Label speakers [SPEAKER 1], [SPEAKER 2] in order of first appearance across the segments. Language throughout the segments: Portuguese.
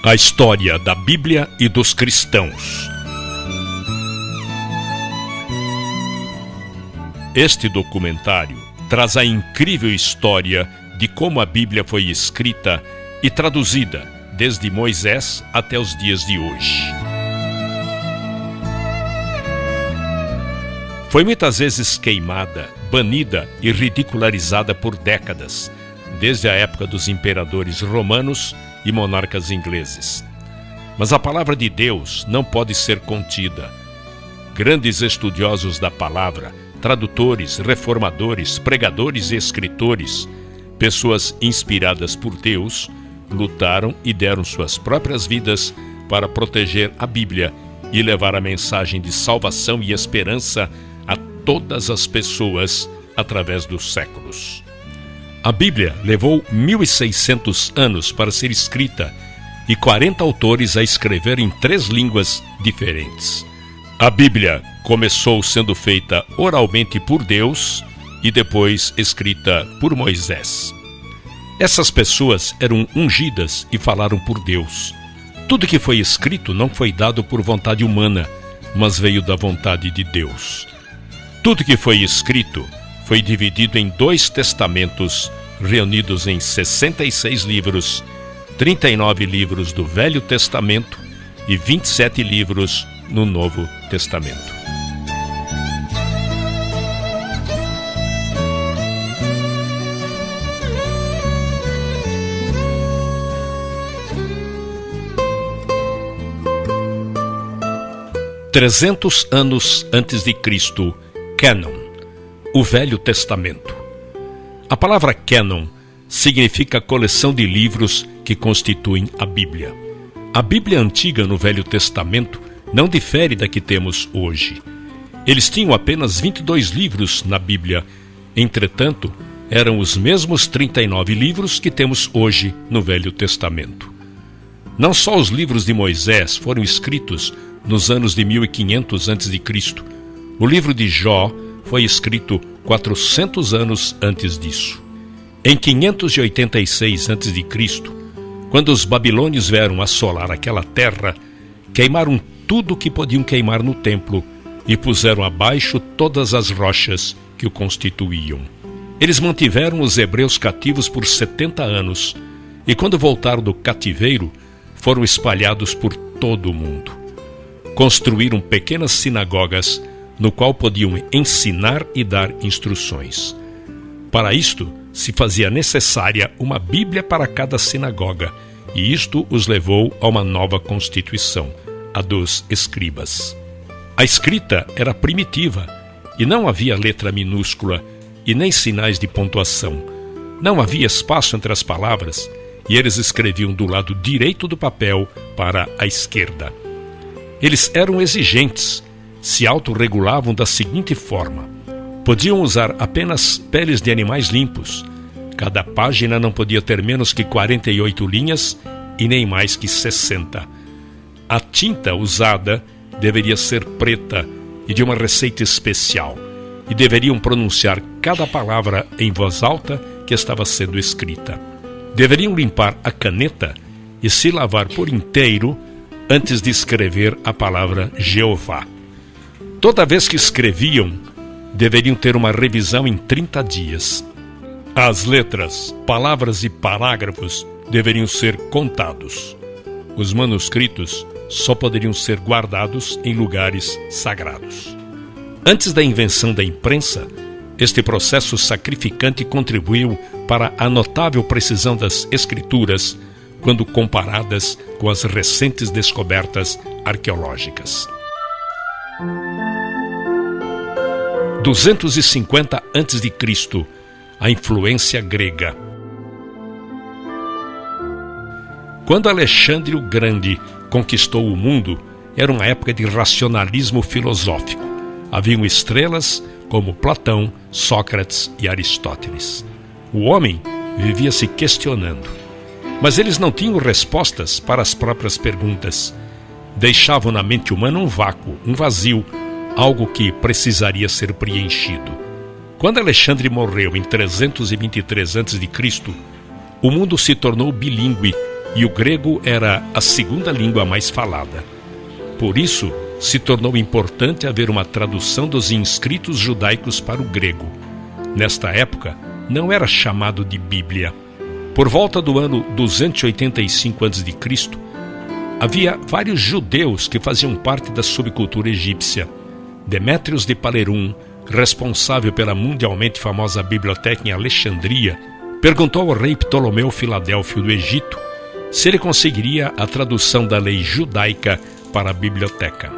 [SPEAKER 1] A história da Bíblia e dos cristãos. Este documentário traz a incrível história de como a Bíblia foi escrita e traduzida desde Moisés até os dias de hoje. Foi muitas vezes queimada, banida e ridicularizada por décadas, desde a época dos imperadores romanos e monarcas ingleses. Mas a palavra de Deus não pode ser contida. Grandes estudiosos da palavra, tradutores, reformadores, pregadores e escritores, pessoas inspiradas por Deus, lutaram e deram suas próprias vidas para proteger a Bíblia e levar a mensagem de salvação e esperança a todas as pessoas através dos séculos. A Bíblia levou 1.600 anos para ser escrita e 40 autores a escrever em 3 línguas diferentes. A Bíblia começou sendo feita oralmente por Deus e depois escrita por Moisés. Essas pessoas eram ungidas e falaram por Deus. Tudo que foi escrito não foi dado por vontade humana, mas veio da vontade de Deus. Tudo que foi escrito foi dividido em 2 testamentos, reunidos em 66 livros, 39 livros do Velho Testamento e 27 livros no Novo Testamento. "300 anos antes de Cristo, Cânon, o Velho Testamento. A palavra cânon significa coleção de livros que constituem a Bíblia. A Bíblia antiga no Velho Testamento não difere da que temos hoje. Eles tinham apenas 22 livros na Bíblia, entretanto, eram os mesmos 39 livros que temos hoje no Velho Testamento. Não só os livros de Moisés foram escritos nos anos de 1500 a.C., o livro de Jó foi escrito 400 anos antes disso. Em 586 a.C., quando os babilônios vieram assolar aquela terra, queimaram tudo o que podiam queimar no templo e puseram abaixo todas as rochas que o constituíam. Eles mantiveram os hebreus cativos por 70 anos e, quando voltaram do cativeiro, foram espalhados por todo o mundo. Construíram pequenas sinagogas no qual podiam ensinar e dar instruções. Para isto, se fazia necessária uma Bíblia para cada sinagoga, e isto os levou a uma nova constituição, a dos escribas. A escrita era primitiva, e não havia letra minúscula, e nem sinais de pontuação. Não havia espaço entre as palavras, e eles escreviam do lado direito do papel para a esquerda. Eles eram exigentes, se autorregulavam da seguinte forma: podiam usar apenas peles de animais limpos. Cada página não podia ter menos que 48 linhas e nem mais que 60. A tinta usada deveria ser preta e de uma receita especial, e deveriam pronunciar cada palavra em voz alta que estava sendo escrita. Deveriam limpar a caneta e se lavar por inteiro antes de escrever a palavra Jeová. Toda vez que escreviam, deveriam ter uma revisão em 30 dias. As letras, palavras e parágrafos deveriam ser contados. Os manuscritos só poderiam ser guardados em lugares sagrados. Antes da invenção da imprensa, este processo sacrificante contribuiu para a notável precisão das escrituras quando comparadas com as recentes descobertas arqueológicas. 250 a.C., a influência grega. Quando Alexandre o Grande conquistou o mundo, era uma época de racionalismo filosófico. Haviam estrelas como Platão, Sócrates e Aristóteles. O homem vivia se questionando, mas eles não tinham respostas para as próprias perguntas. Deixavam na mente humana um vácuo, um vazio, algo que precisaria ser preenchido. Quando Alexandre morreu em 323 a.C., o mundo se tornou bilíngue e o grego era a segunda língua mais falada. Por isso, se tornou importante haver uma tradução dos inscritos judaicos para o grego. Nesta época, não era chamado de Bíblia. Por volta do ano 285 a.C., havia vários judeus que faziam parte da subcultura egípcia. Demétrios de Palerum, responsável pela mundialmente famosa biblioteca em Alexandria, perguntou ao rei Ptolomeu Filadélfio do Egito se ele conseguiria a tradução da lei judaica para a biblioteca.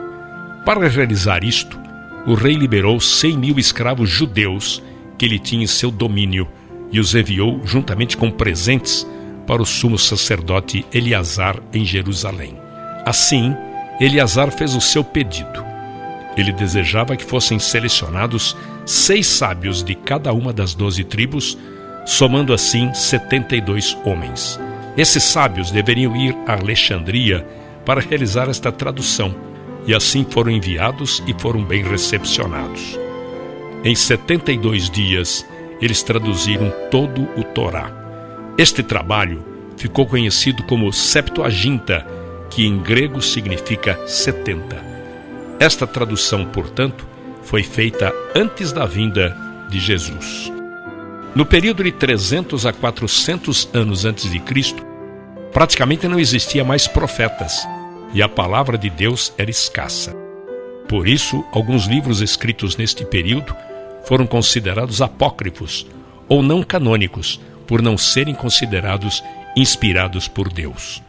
[SPEAKER 1] Para realizar isto, o rei liberou 100.000 escravos judeus que ele tinha em seu domínio e os enviou juntamente com presentes para o sumo sacerdote Eleazar em Jerusalém. Assim, Eleazar fez o seu pedido. Ele desejava que fossem selecionados 6 sábios de cada uma das 12 tribos, somando assim 72 homens. Esses sábios deveriam ir a Alexandria para realizar esta tradução, e assim foram enviados e foram bem recepcionados. Em 72 dias, eles traduziram todo o Torá. Este trabalho ficou conhecido como Septuaginta, que em grego significa 70. Esta tradução, portanto, foi feita antes da vinda de Jesus. No período de 300 a 400 anos antes de Cristo, praticamente não existia mais profetas, e a palavra de Deus era escassa. Por isso, alguns livros escritos neste período foram considerados apócrifos ou não canônicos, por não serem considerados inspirados por Deus.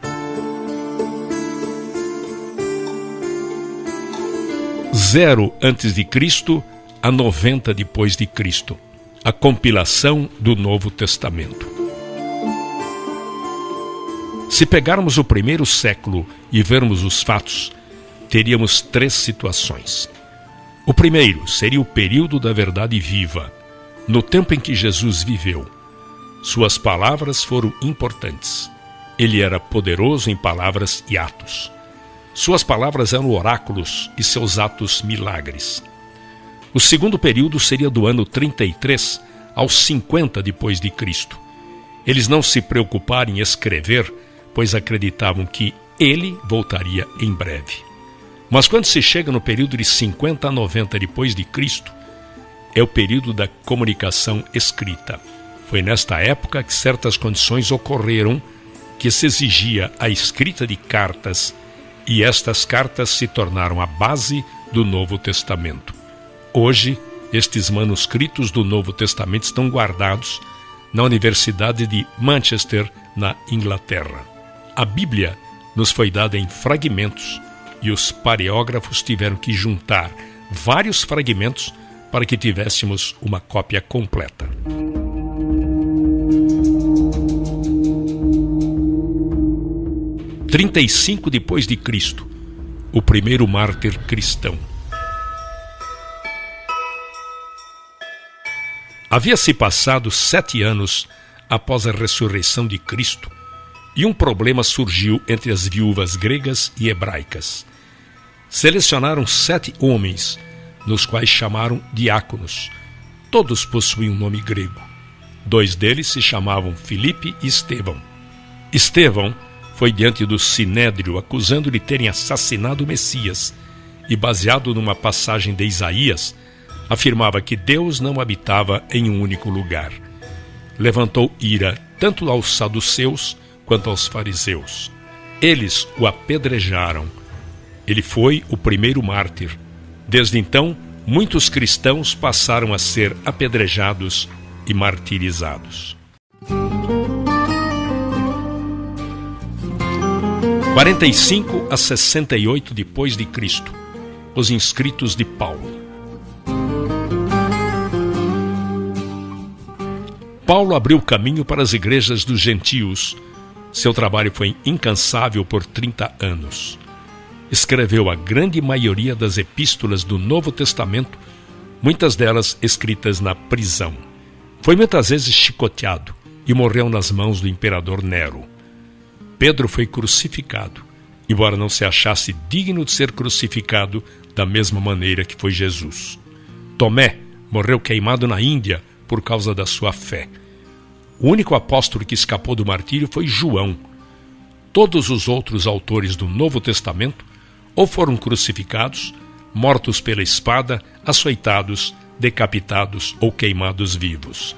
[SPEAKER 1] 0 antes de Cristo a 90 depois de Cristo. A compilação do Novo Testamento. Se pegarmos o primeiro século e vermos os fatos, teríamos 3 situações. O primeiro seria o período da verdade viva, no tempo em que Jesus viveu. Suas palavras foram importantes. Ele era poderoso em palavras e atos. Suas palavras eram oráculos e seus atos milagres. O segundo período seria do ano 33 aos 50 depois de Cristo. Eles não se preocuparam em escrever, pois acreditavam que ele voltaria em breve. Mas quando se chega no período de 50 a 90 depois de Cristo, é o período da comunicação escrita. Foi nesta época que certas condições ocorreram que se exigia a escrita de cartas, e estas cartas se tornaram a base do Novo Testamento. Hoje, estes manuscritos do Novo Testamento estão guardados na Universidade de Manchester, na Inglaterra. A Bíblia nos foi dada em fragmentos e os paleógrafos tiveram que juntar vários fragmentos para que tivéssemos uma cópia completa. Em 35 depois de Cristo, o primeiro mártir cristão. Havia-se passado 7 anos após a ressurreição de Cristo e um problema surgiu entre as viúvas gregas e hebraicas. Selecionaram 7 homens, nos quais chamaram diáconos. Todos possuíam um nome grego. 2 deles se chamavam Filipe e Estevão. Estevão foi diante do Sinédrio acusando de terem assassinado o Messias e, baseado numa passagem de Isaías, afirmava que Deus não habitava em um único lugar. Levantou ira tanto aos saduceus quanto aos fariseus. Eles o apedrejaram. Ele foi o primeiro mártir. Desde então, muitos cristãos passaram a ser apedrejados e martirizados. 45 a 68 depois de Cristo. Os inscritos de Paulo. Paulo abriu caminho para as igrejas dos gentios. Seu trabalho foi incansável por 30 anos. Escreveu a grande maioria das epístolas do Novo Testamento, muitas delas escritas na prisão. Foi muitas vezes chicoteado e morreu nas mãos do imperador Nero. Pedro foi crucificado, embora não se achasse digno de ser crucificado da mesma maneira que foi Jesus. Tomé morreu queimado na Índia por causa da sua fé. O único apóstolo que escapou do martírio foi João. Todos os outros autores do Novo Testamento ou foram crucificados, mortos pela espada, açoitados, decapitados ou queimados vivos.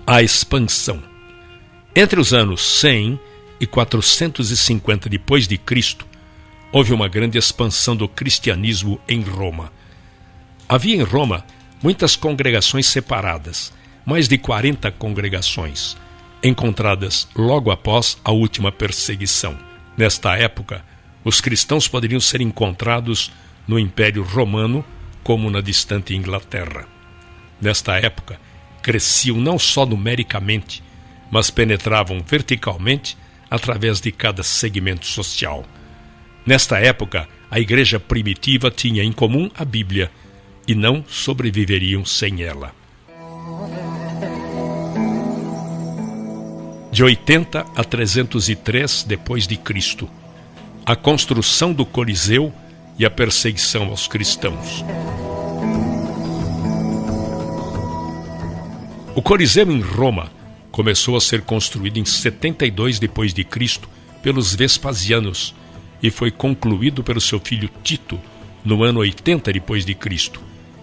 [SPEAKER 1] A expansão. Entre os anos 100 e 450 depois de Cristo, houve uma grande expansão do cristianismo em Roma. Havia em Roma muitas congregações separadas, mais de 40 congregações, encontradas logo após a última perseguição. Nesta época, os cristãos poderiam ser encontrados no Império Romano como na distante Inglaterra. Nesta época, cresciam não só numericamente, mas penetravam verticalmente através de cada segmento social. Nesta época, a igreja primitiva tinha em comum a Bíblia e não sobreviveriam sem ela. De 80 a 303 depois de Cristo, a construção do Coliseu e a perseguição aos cristãos. O Coliseu em Roma começou a ser construído em 72 depois de Cristo pelos Vespasianos e foi concluído pelo seu filho Tito no ano 80 depois de Cristo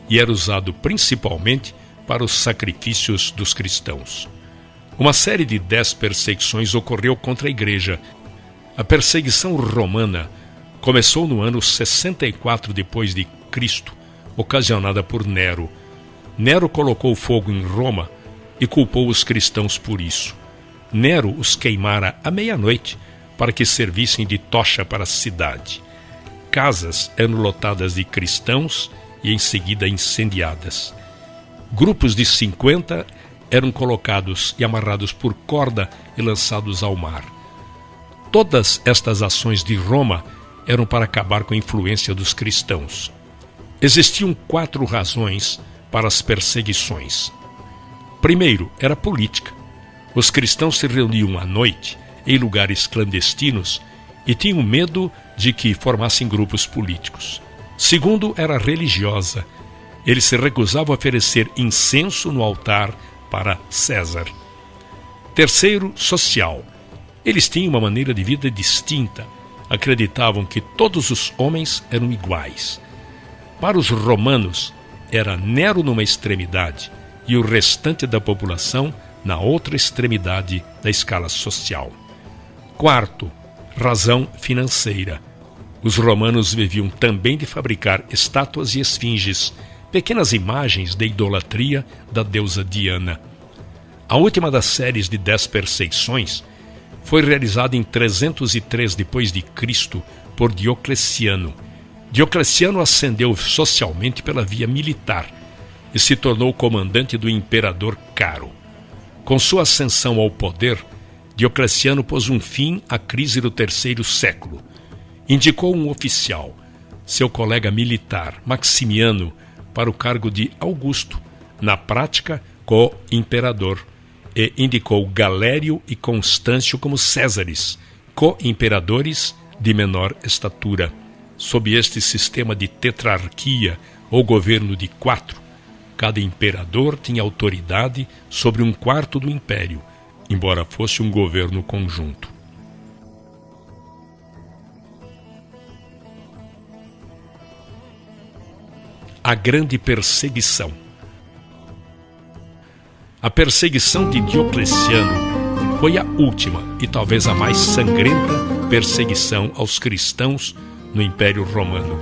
[SPEAKER 1] e era usado principalmente para os sacrifícios dos cristãos. Uma série de 10 perseguições ocorreu contra a igreja. A perseguição romana começou no ano 64 depois de Cristo, ocasionada por Nero. Nero colocou fogo em Roma e culpou os cristãos por isso. Nero os queimara à meia-noite para que servissem de tocha para a cidade. Casas eram lotadas de cristãos e em seguida incendiadas. Grupos de 50 eram colocados e amarrados por corda e lançados ao mar. Todas estas ações de Roma eram para acabar com a influência dos cristãos. Existiam 4 razões para as perseguições. Primeiro, era política. Os cristãos se reuniam à noite em lugares clandestinos e tinham medo de que formassem grupos políticos. Segundo, era religiosa. Eles se recusavam a oferecer incenso no altar para César. Terceiro, social. Eles tinham uma maneira de vida distinta. Acreditavam que todos os homens eram iguais. Para os romanos, era Nero numa extremidade e o restante da população na outra extremidade da escala social. Quarto, razão financeira. Os romanos viviam também de fabricar estátuas e esfinges, pequenas imagens de idolatria da deusa Diana. A última das séries de 10 perseguições foi realizada em 303 depois de Cristo por Diocleciano. Diocleciano ascendeu socialmente pela via militar e se tornou comandante do imperador Caro. Com sua ascensão ao poder, Diocleciano pôs um fim à crise do terceiro século. Indicou um oficial, seu colega militar, Maximiano, para o cargo de Augusto, na prática, co-imperador, e indicou Galério e Constâncio como Césares, co-imperadores de menor estatura. Sob este sistema de tetrarquia, ou governo de 4, cada imperador tinha autoridade sobre 1/4 do império, embora fosse um governo conjunto. A grande perseguição. A perseguição de Diocleciano foi a última e talvez a mais sangrenta perseguição aos cristãos no Império Romano.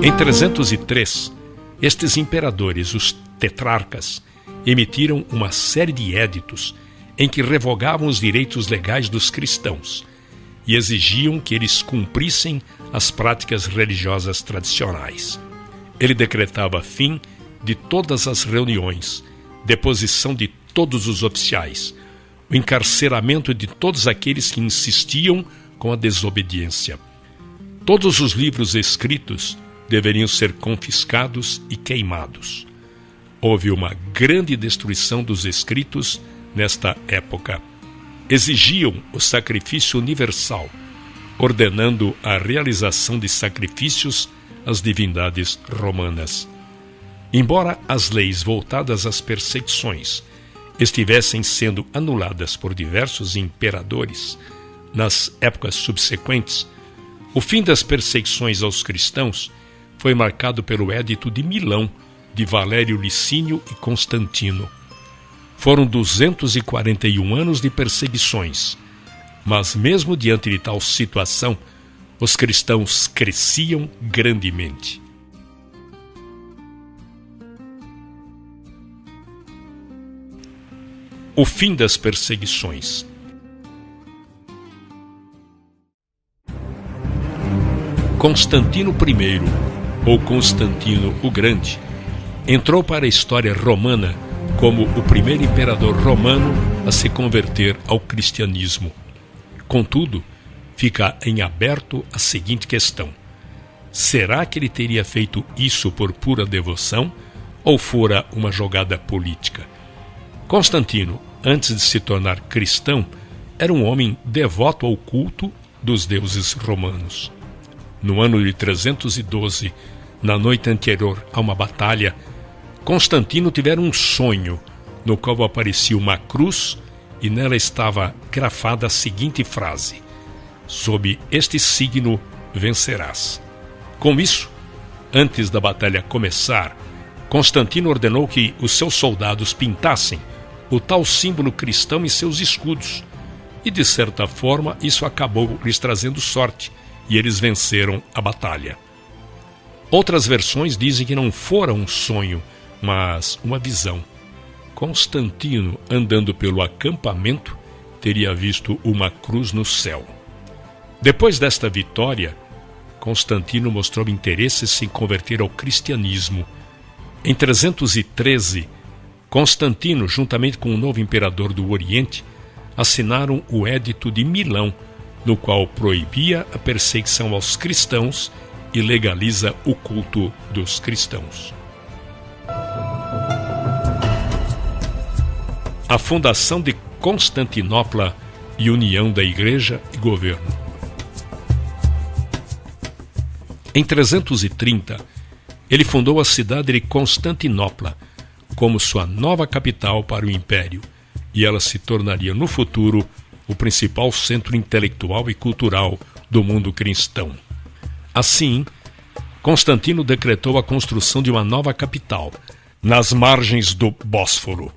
[SPEAKER 1] Em 303, estes imperadores, os tetrarcas, emitiram uma série de éditos em que revogavam os direitos legais dos cristãos e exigiam que eles cumprissem as práticas religiosas tradicionais. Ele decretava fim de todas as reuniões, deposição de todos os oficiais, o encarceramento de todos aqueles que insistiam com a desobediência. Todos os livros escritos deveriam ser confiscados e queimados. Houve uma grande destruição dos escritos nesta época. Exigiam o sacrifício universal, ordenando a realização de sacrifícios às divindades romanas. Embora as leis voltadas às perseguições estivessem sendo anuladas por diversos imperadores nas épocas subsequentes, o fim das perseguições aos cristãos foi marcado pelo Édito de Milão de Valério Licínio e Constantino. Foram 241 anos de perseguições, mas mesmo diante de tal situação, os cristãos cresciam grandemente. O fim das perseguições. Constantino I, ou Constantino o Grande, entrou para a história romana como o primeiro imperador romano a se converter ao cristianismo. Contudo, fica em aberto a seguinte questão: será que ele teria feito isso por pura devoção ou fora uma jogada política? Constantino, antes de se tornar cristão, era um homem devoto ao culto dos deuses romanos. No ano de 312, na noite anterior a uma batalha, Constantino tivera um sonho no qual aparecia uma cruz e nela estava grafada a seguinte frase: sob este signo vencerás. Com isso, antes da batalha começar, Constantino ordenou que os seus soldados pintassem o tal símbolo cristão em seus escudos, e de certa forma isso acabou lhes trazendo sorte, e eles venceram a batalha. Outras versões dizem que não fora um sonho, mas uma visão. Constantino, andando pelo acampamento, teria visto uma cruz no céu. Depois desta vitória, Constantino mostrou interesse em se converter ao cristianismo. Em 313, Constantino, juntamente com o novo imperador do Oriente, assinaram o Édito de Milão, no qual proibia a perseguição aos cristãos e legaliza o culto dos cristãos. A fundação de Constantinopla e união da Igreja e governo. Em 330, ele fundou a cidade de Constantinopla como sua nova capital para o Império, e ela se tornaria no futuro o principal centro intelectual e cultural do mundo cristão. Assim, Constantino decretou a construção de uma nova capital, nas margens do Bósforo,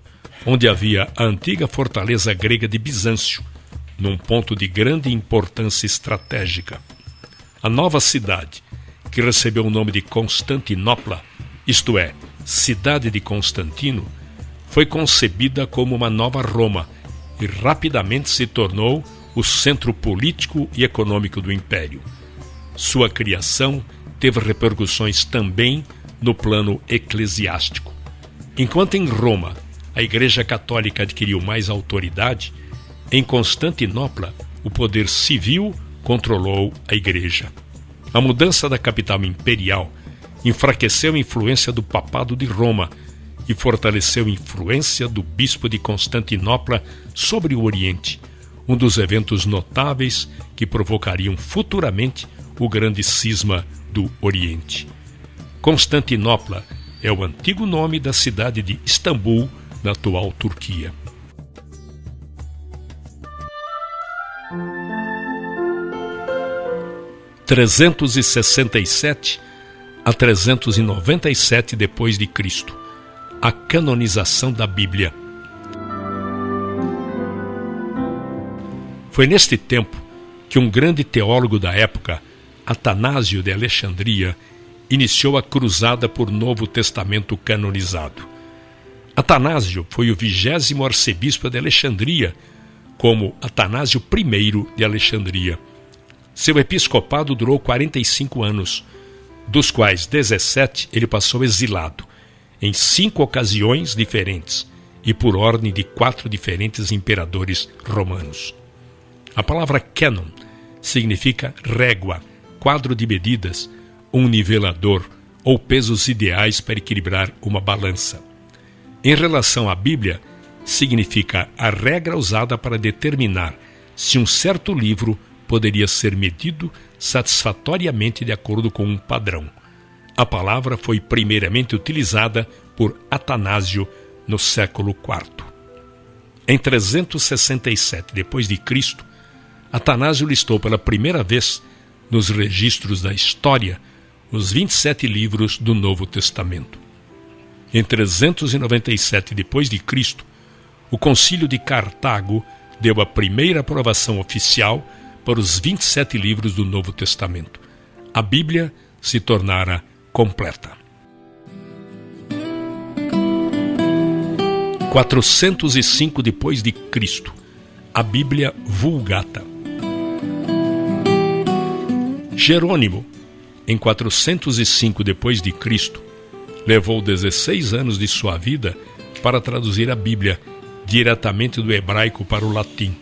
[SPEAKER 1] onde havia a antiga fortaleza grega de Bizâncio, num ponto de grande importância estratégica. A nova cidade, que recebeu o nome de Constantinopla, isto é, Cidade de Constantino, foi concebida como uma nova Roma e rapidamente se tornou o centro político e econômico do Império. Sua criação teve repercussões também no plano eclesiástico. Enquanto em Roma a Igreja Católica adquiriu mais autoridade, em Constantinopla o poder civil controlou a Igreja. A mudança da capital imperial enfraqueceu a influência do Papado de Roma e fortaleceu a influência do Bispo de Constantinopla sobre o Oriente, um dos eventos notáveis que provocariam futuramente o grande cisma do Oriente. Constantinopla é o antigo nome da cidade de Istambul, na atual Turquia. – 367 a 397 depois de Cristo, a canonização da Bíblia. Foi neste tempo que um grande teólogo da época, Atanásio de Alexandria, iniciou a cruzada por Novo Testamento canonizado. Atanásio foi o 20º arcebispo de Alexandria, como Atanásio I de Alexandria. Seu episcopado durou 45 anos, dos quais 17 ele passou exilado, em 5 ocasiões diferentes e por ordem de 4 diferentes imperadores romanos. A palavra cânon significa régua, quadro de medidas, um nivelador ou pesos ideais para equilibrar uma balança. Em relação à Bíblia, significa a regra usada para determinar se um certo livro poderia ser medido satisfatoriamente de acordo com um padrão. A palavra foi primeiramente utilizada por Atanásio no século IV. Em 367 d.C., Atanásio listou pela primeira vez nos registros da história os 27 livros do Novo Testamento. Em 397 d.C., o Concílio de Cartago deu a primeira aprovação oficial para os 27 livros do Novo Testamento. A Bíblia se tornara completa. 405 d.C., a Bíblia Vulgata. Jerônimo, em 405 d.C., levou 16 anos de sua vida para traduzir a Bíblia diretamente do hebraico para o latim.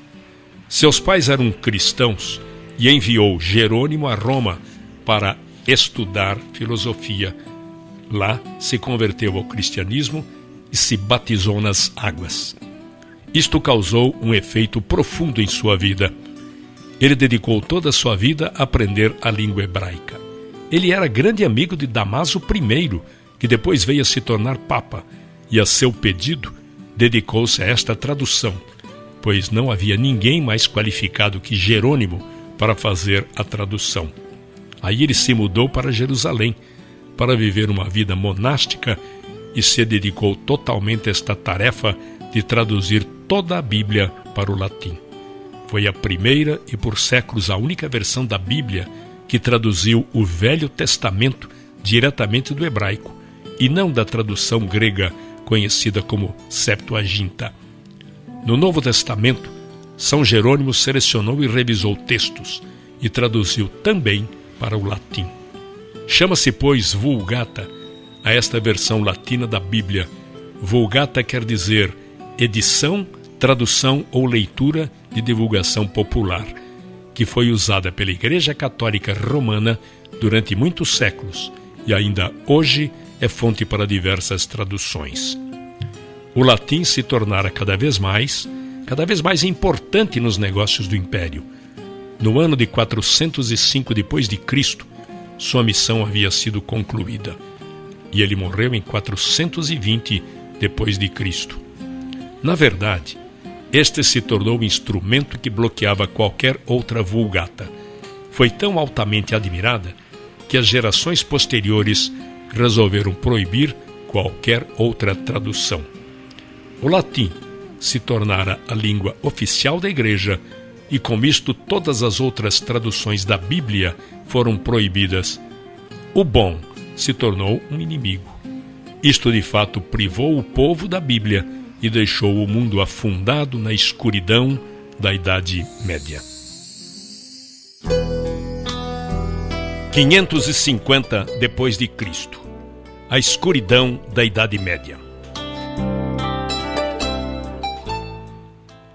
[SPEAKER 1] Seus pais eram cristãos e enviou Jerônimo a Roma para estudar filosofia. Lá se converteu ao cristianismo e se batizou nas águas. Isto causou um efeito profundo em sua vida. Ele dedicou toda a sua vida a aprender a língua hebraica. Ele era grande amigo de Damaso I, que depois veio a se tornar papa, e a seu pedido dedicou-se a esta tradução, pois não havia ninguém mais qualificado que Jerônimo para fazer a tradução. Aí ele se mudou para Jerusalém para viver uma vida monástica e se dedicou totalmente a esta tarefa de traduzir toda a Bíblia para o latim. Foi a primeira e por séculos a única versão da Bíblia que traduziu o Velho Testamento diretamente do hebraico e não da tradução grega conhecida como Septuaginta. No Novo Testamento, São Jerônimo selecionou e revisou textos e traduziu também para o latim. Chama-se, pois, Vulgata a esta versão latina da Bíblia. Vulgata quer dizer edição, tradução ou leitura de divulgação popular, que foi usada pela Igreja Católica Romana durante muitos séculos e ainda hoje é fonte para diversas traduções. O latim se tornara cada vez mais importante nos negócios do Império. No ano de 405 d.C., sua missão havia sido concluída e ele morreu em 420 d.C. Na verdade, este se tornou um instrumento que bloqueava qualquer outra vulgata. Foi tão altamente admirada que as gerações posteriores resolveram proibir qualquer outra tradução. O latim se tornara a língua oficial da Igreja e, com isto, todas as outras traduções da Bíblia foram proibidas. O bom se tornou um inimigo. Isto, de fato, privou o povo da Bíblia e deixou o mundo afundado na escuridão da Idade Média. 550 d.C., a escuridão da Idade Média.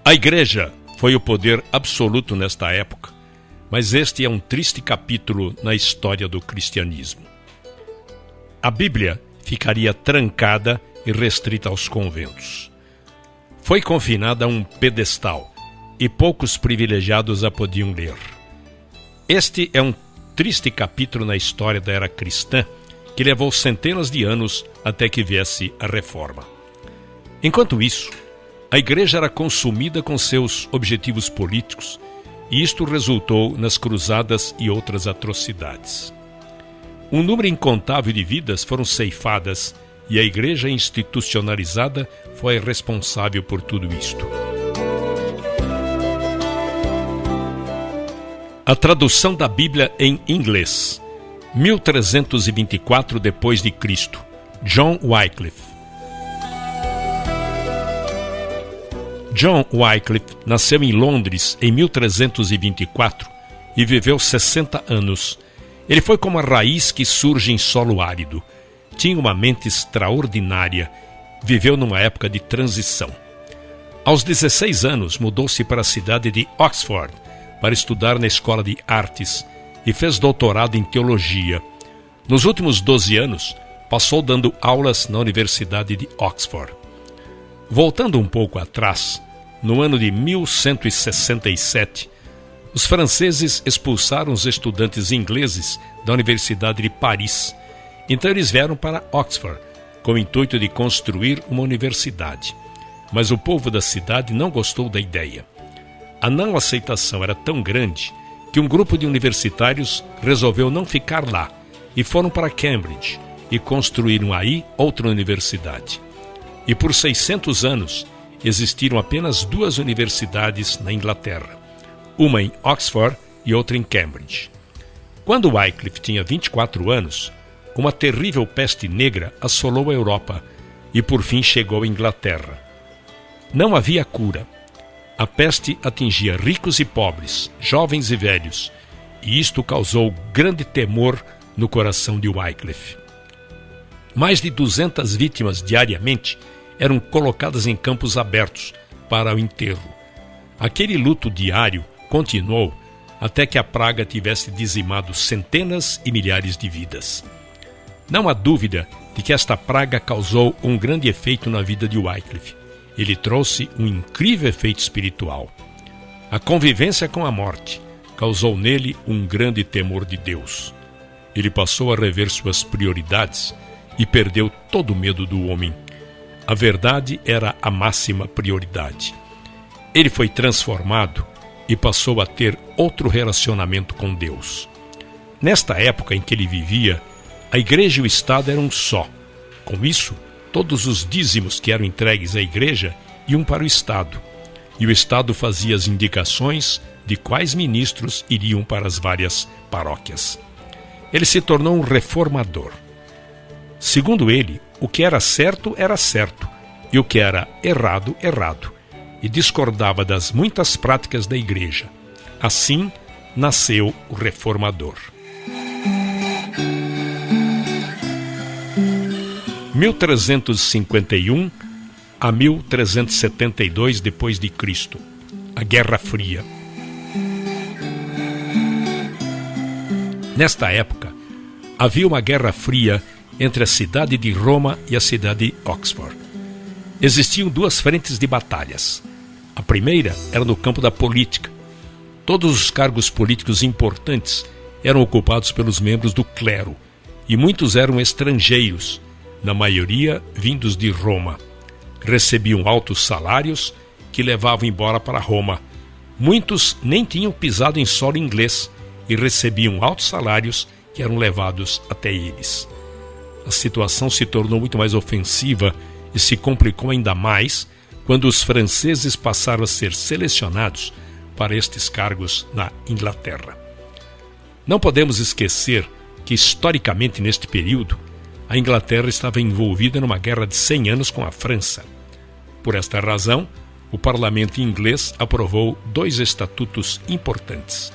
[SPEAKER 1] A Igreja foi o poder absoluto nesta época, mas este é um triste capítulo na história do cristianismo. A Bíblia ficaria trancada e restrita aos conventos. Foi confinada a um pedestal e poucos privilegiados a podiam ler. Este é um triste capítulo na história da era cristã que levou centenas de anos até que viesse a Reforma. Enquanto isso, a Igreja era consumida com seus objetivos políticos e isto resultou nas cruzadas e outras atrocidades. Um número incontável de vidas foram ceifadas e a Igreja institucionalizada foi responsável por tudo isto. A tradução da Bíblia em inglês, 1324 d.C., John Wycliffe. John Wycliffe nasceu em Londres em 1324 e viveu 60 anos. Ele foi como a raiz que surge em solo árido. Tinha uma mente extraordinária. Viveu numa época de transição. Aos 16 anos, mudou-se para a cidade de Oxford para estudar na Escola de Artes e fez doutorado em teologia. Nos últimos 12 anos, passou dando aulas na Universidade de Oxford. Voltando um pouco atrás, no ano de 1167, os franceses expulsaram os estudantes ingleses da Universidade de Paris. Então eles vieram para Oxford, com o intuito de construir uma universidade. mas o povo da cidade não gostou da ideia. A não aceitação era tão grande que um grupo de universitários resolveu não ficar lá e foram para Cambridge e construíram aí outra universidade. E por 600 anos existiram apenas 2 universidades na Inglaterra, uma em Oxford e outra em Cambridge. Quando Wycliffe tinha 24 anos, uma terrível peste negra assolou a Europa e por fim chegou à Inglaterra. Não havia cura. A peste atingia ricos e pobres, jovens e velhos, e isto causou grande temor no coração de Wycliffe. Mais de 200 vítimas diariamente eram colocadas em campos abertos para o enterro. Aquele luto diário continuou até que a praga tivesse dizimado centenas e milhares de vidas. Não há dúvida de que esta praga causou um grande efeito na vida de Wycliffe. Ele trouxe um incrível efeito espiritual. A convivência com a morte causou nele um grande temor de Deus. Ele passou a rever suas prioridades e perdeu todo o medo do homem. A verdade era a máxima prioridade. Ele foi transformado e passou a ter outro relacionamento com Deus. Nesta época em que ele vivia, a igreja e o Estado eram um só. Com isso, todos os dízimos que eram entregues à igreja iam para o Estado, e o Estado fazia as indicações de quais ministros iriam para as várias paróquias. Ele se tornou um reformador. Segundo ele, o que era certo, e o que era errado, errado, e discordava das muitas práticas da igreja. Assim, nasceu o reformador. 1351 a 1372 depois de Cristo, a Guerra Fria. Nesta época, havia uma guerra fria entre a cidade de Roma e a cidade de Oxford. Existiam 2 frentes de batalhas. A primeira era no campo da política. Todos os cargos políticos importantes eram ocupados pelos membros do clero, e muitos eram estrangeiros, na maioria vindos de Roma. Recebiam altos salários que levavam embora para Roma. Muitos nem tinham pisado em solo inglês e recebiam altos salários que eram levados até eles. A situação se tornou muito mais ofensiva e se complicou ainda mais quando os franceses passaram a ser selecionados para estes cargos na Inglaterra. Não podemos esquecer que, historicamente, neste período, a Inglaterra estava envolvida numa guerra de 100 anos com a França. Por esta razão, o parlamento inglês aprovou 2 estatutos importantes.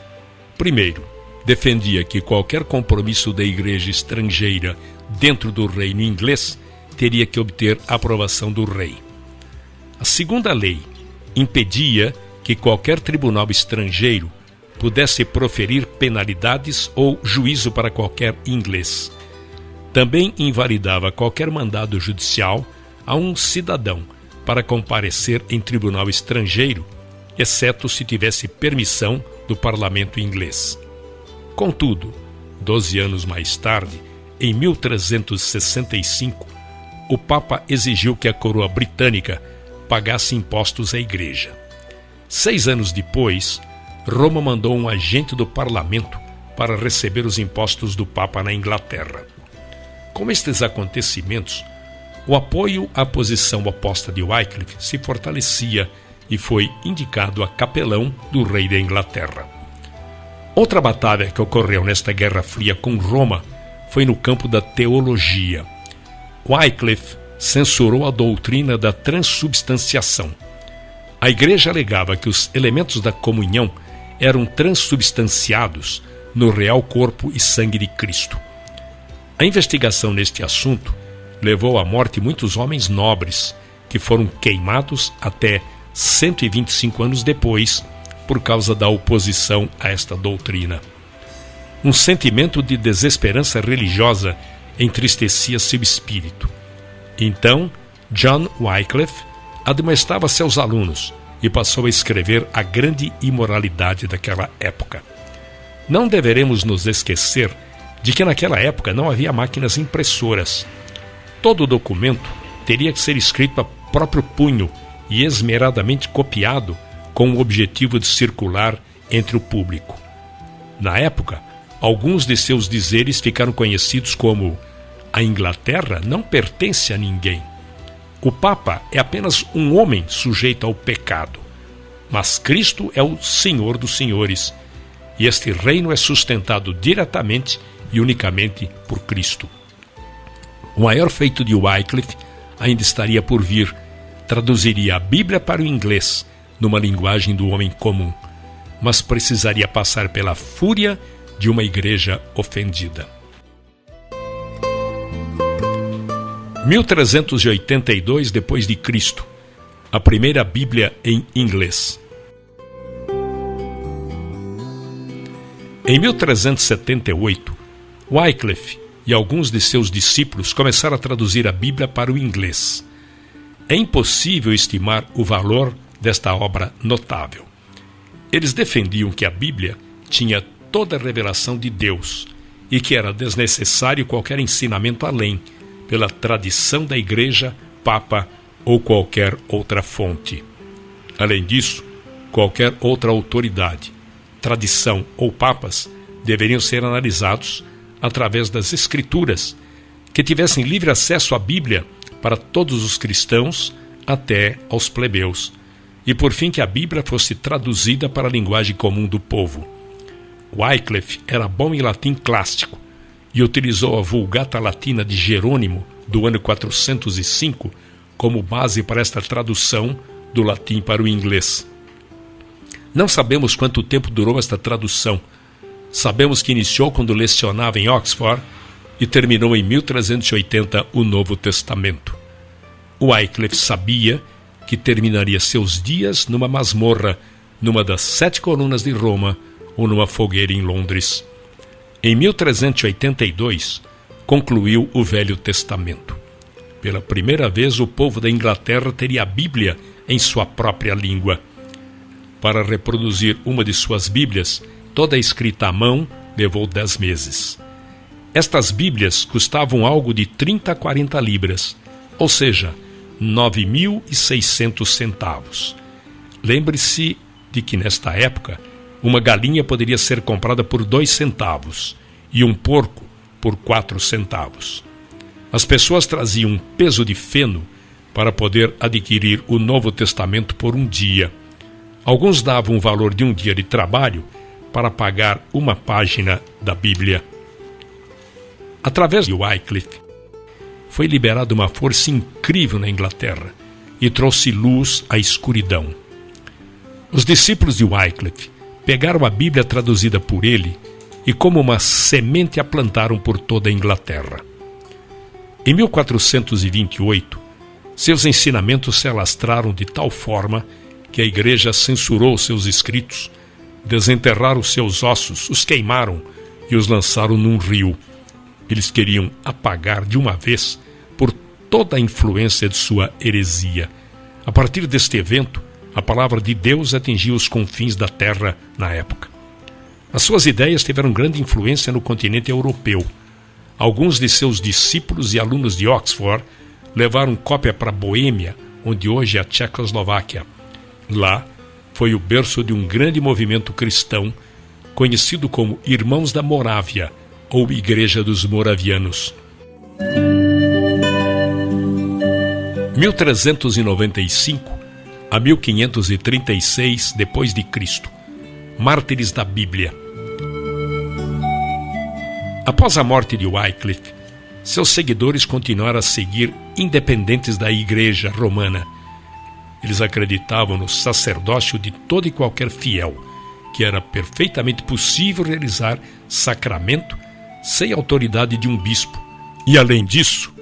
[SPEAKER 1] Primeiro, defendia que qualquer compromisso da igreja estrangeira dentro do reino inglês teria que obter a aprovação do rei. A segunda lei impedia que qualquer tribunal estrangeiro pudesse proferir penalidades ou juízo para qualquer inglês. Também invalidava qualquer mandado judicial a um cidadão para comparecer em tribunal estrangeiro, exceto se tivesse permissão do parlamento inglês. Contudo, 12 anos mais tarde, em 1365, o Papa exigiu que a coroa britânica pagasse impostos à igreja. 6 anos depois, Roma mandou um agente do parlamento para receber os impostos do Papa na Inglaterra. Com estes acontecimentos, o apoio à posição oposta de Wycliffe se fortalecia e foi indicado a capelão do rei da Inglaterra. Outra batalha que ocorreu nesta Guerra Fria com Roma foi no campo da teologia. Wycliffe censurou a doutrina da transubstanciação. A igreja alegava que os elementos da comunhão eram transubstanciados no real corpo e sangue de Cristo. A investigação neste assunto levou à morte muitos homens nobres, que foram queimados até 125 anos depois, por causa da oposição a esta doutrina. Um sentimento de desesperança religiosa entristecia seu espírito. Então, John Wycliffe admoestava seus alunos e passou a escrever a grande imoralidade daquela época. Não deveremos nos esquecer de que naquela época não havia máquinas impressoras. Todo documento teria que ser escrito a próprio punho e esmeradamente copiado com o objetivo de circular entre o público. Na época, alguns de seus dizeres ficaram conhecidos como: a Inglaterra não pertence a ninguém. O Papa é apenas um homem sujeito ao pecado. Mas Cristo é o Senhor dos senhores, e este reino é sustentado diretamente e unicamente por Cristo. O maior feito de Wycliffe ainda estaria por vir. Traduziria a Bíblia para o inglês, numa linguagem do homem comum, mas precisaria passar pela fúria de uma igreja ofendida. 1382 depois de Cristo, a primeira Bíblia em inglês. Em 1378, Wycliffe e alguns de seus discípulos começaram a traduzir a Bíblia para o inglês. É impossível estimar o valor desta obra notável. Eles defendiam que a Bíblia tinha toda a revelação de Deus e que era desnecessário qualquer ensinamento além, pela tradição da Igreja, Papa ou qualquer outra fonte. Além disso, qualquer outra autoridade, tradição ou papas deveriam ser analisados através das Escrituras, que tivessem livre acesso à Bíblia para todos os cristãos até aos plebeus, e por fim que a Bíblia fosse traduzida para a linguagem comum do povo. Wycliffe era bom em latim clássico e utilizou a Vulgata Latina de Jerônimo do ano 405 como base para esta tradução do latim para o inglês. Não sabemos quanto tempo durou esta tradução. Sabemos que iniciou quando lecionava em Oxford e terminou em 1380 o Novo Testamento. Wycliffe sabia que terminaria seus dias numa masmorra, numa das 7 colunas de Roma ou numa fogueira em Londres. Em 1382, concluiu o Velho Testamento. Pela primeira vez, o povo da Inglaterra teria a Bíblia em sua própria língua. Para reproduzir uma de suas Bíblias, toda escrita à mão, levou 10 meses. Estas Bíblias custavam algo de 30 a 40 libras, ou seja, 9.600 centavos. Lembre-se de que, nesta época, uma galinha poderia ser comprada por 2 centavos e um porco por 4 centavos. As pessoas traziam um peso de feno para poder adquirir o Novo Testamento por um dia. Alguns davam o valor de um dia de trabalho para pagar uma página da Bíblia. Através de Wycliffe, foi liberada uma força incrível na Inglaterra e trouxe luz à escuridão. Os discípulos de Wycliffe pegaram a Bíblia traduzida por ele e como uma semente a plantaram por toda a Inglaterra. Em 1428, seus ensinamentos se alastraram de tal forma que a Igreja censurou seus escritos, desenterraram seus ossos, os queimaram e os lançaram num rio. Eles queriam apagar de uma vez por toda a influência de sua heresia. A partir deste evento, a palavra de Deus atingiu os confins da terra na época. As suas ideias tiveram grande influência no continente europeu. Alguns de seus discípulos e alunos de Oxford levaram cópia para Boêmia, onde hoje é a Tchecoslováquia. Lá foi o berço de um grande movimento cristão, conhecido como Irmãos da Morávia, ou Igreja dos Moravianos. 1395 a 1536 depois de Cristo. Mártires da Bíblia. Após a morte de Wycliffe, seus seguidores continuaram a seguir independentes da Igreja Romana. Eles acreditavam no sacerdócio de todo e qualquer fiel, que era perfeitamente possível realizar sacramento sem autoridade de um bispo. E além disso,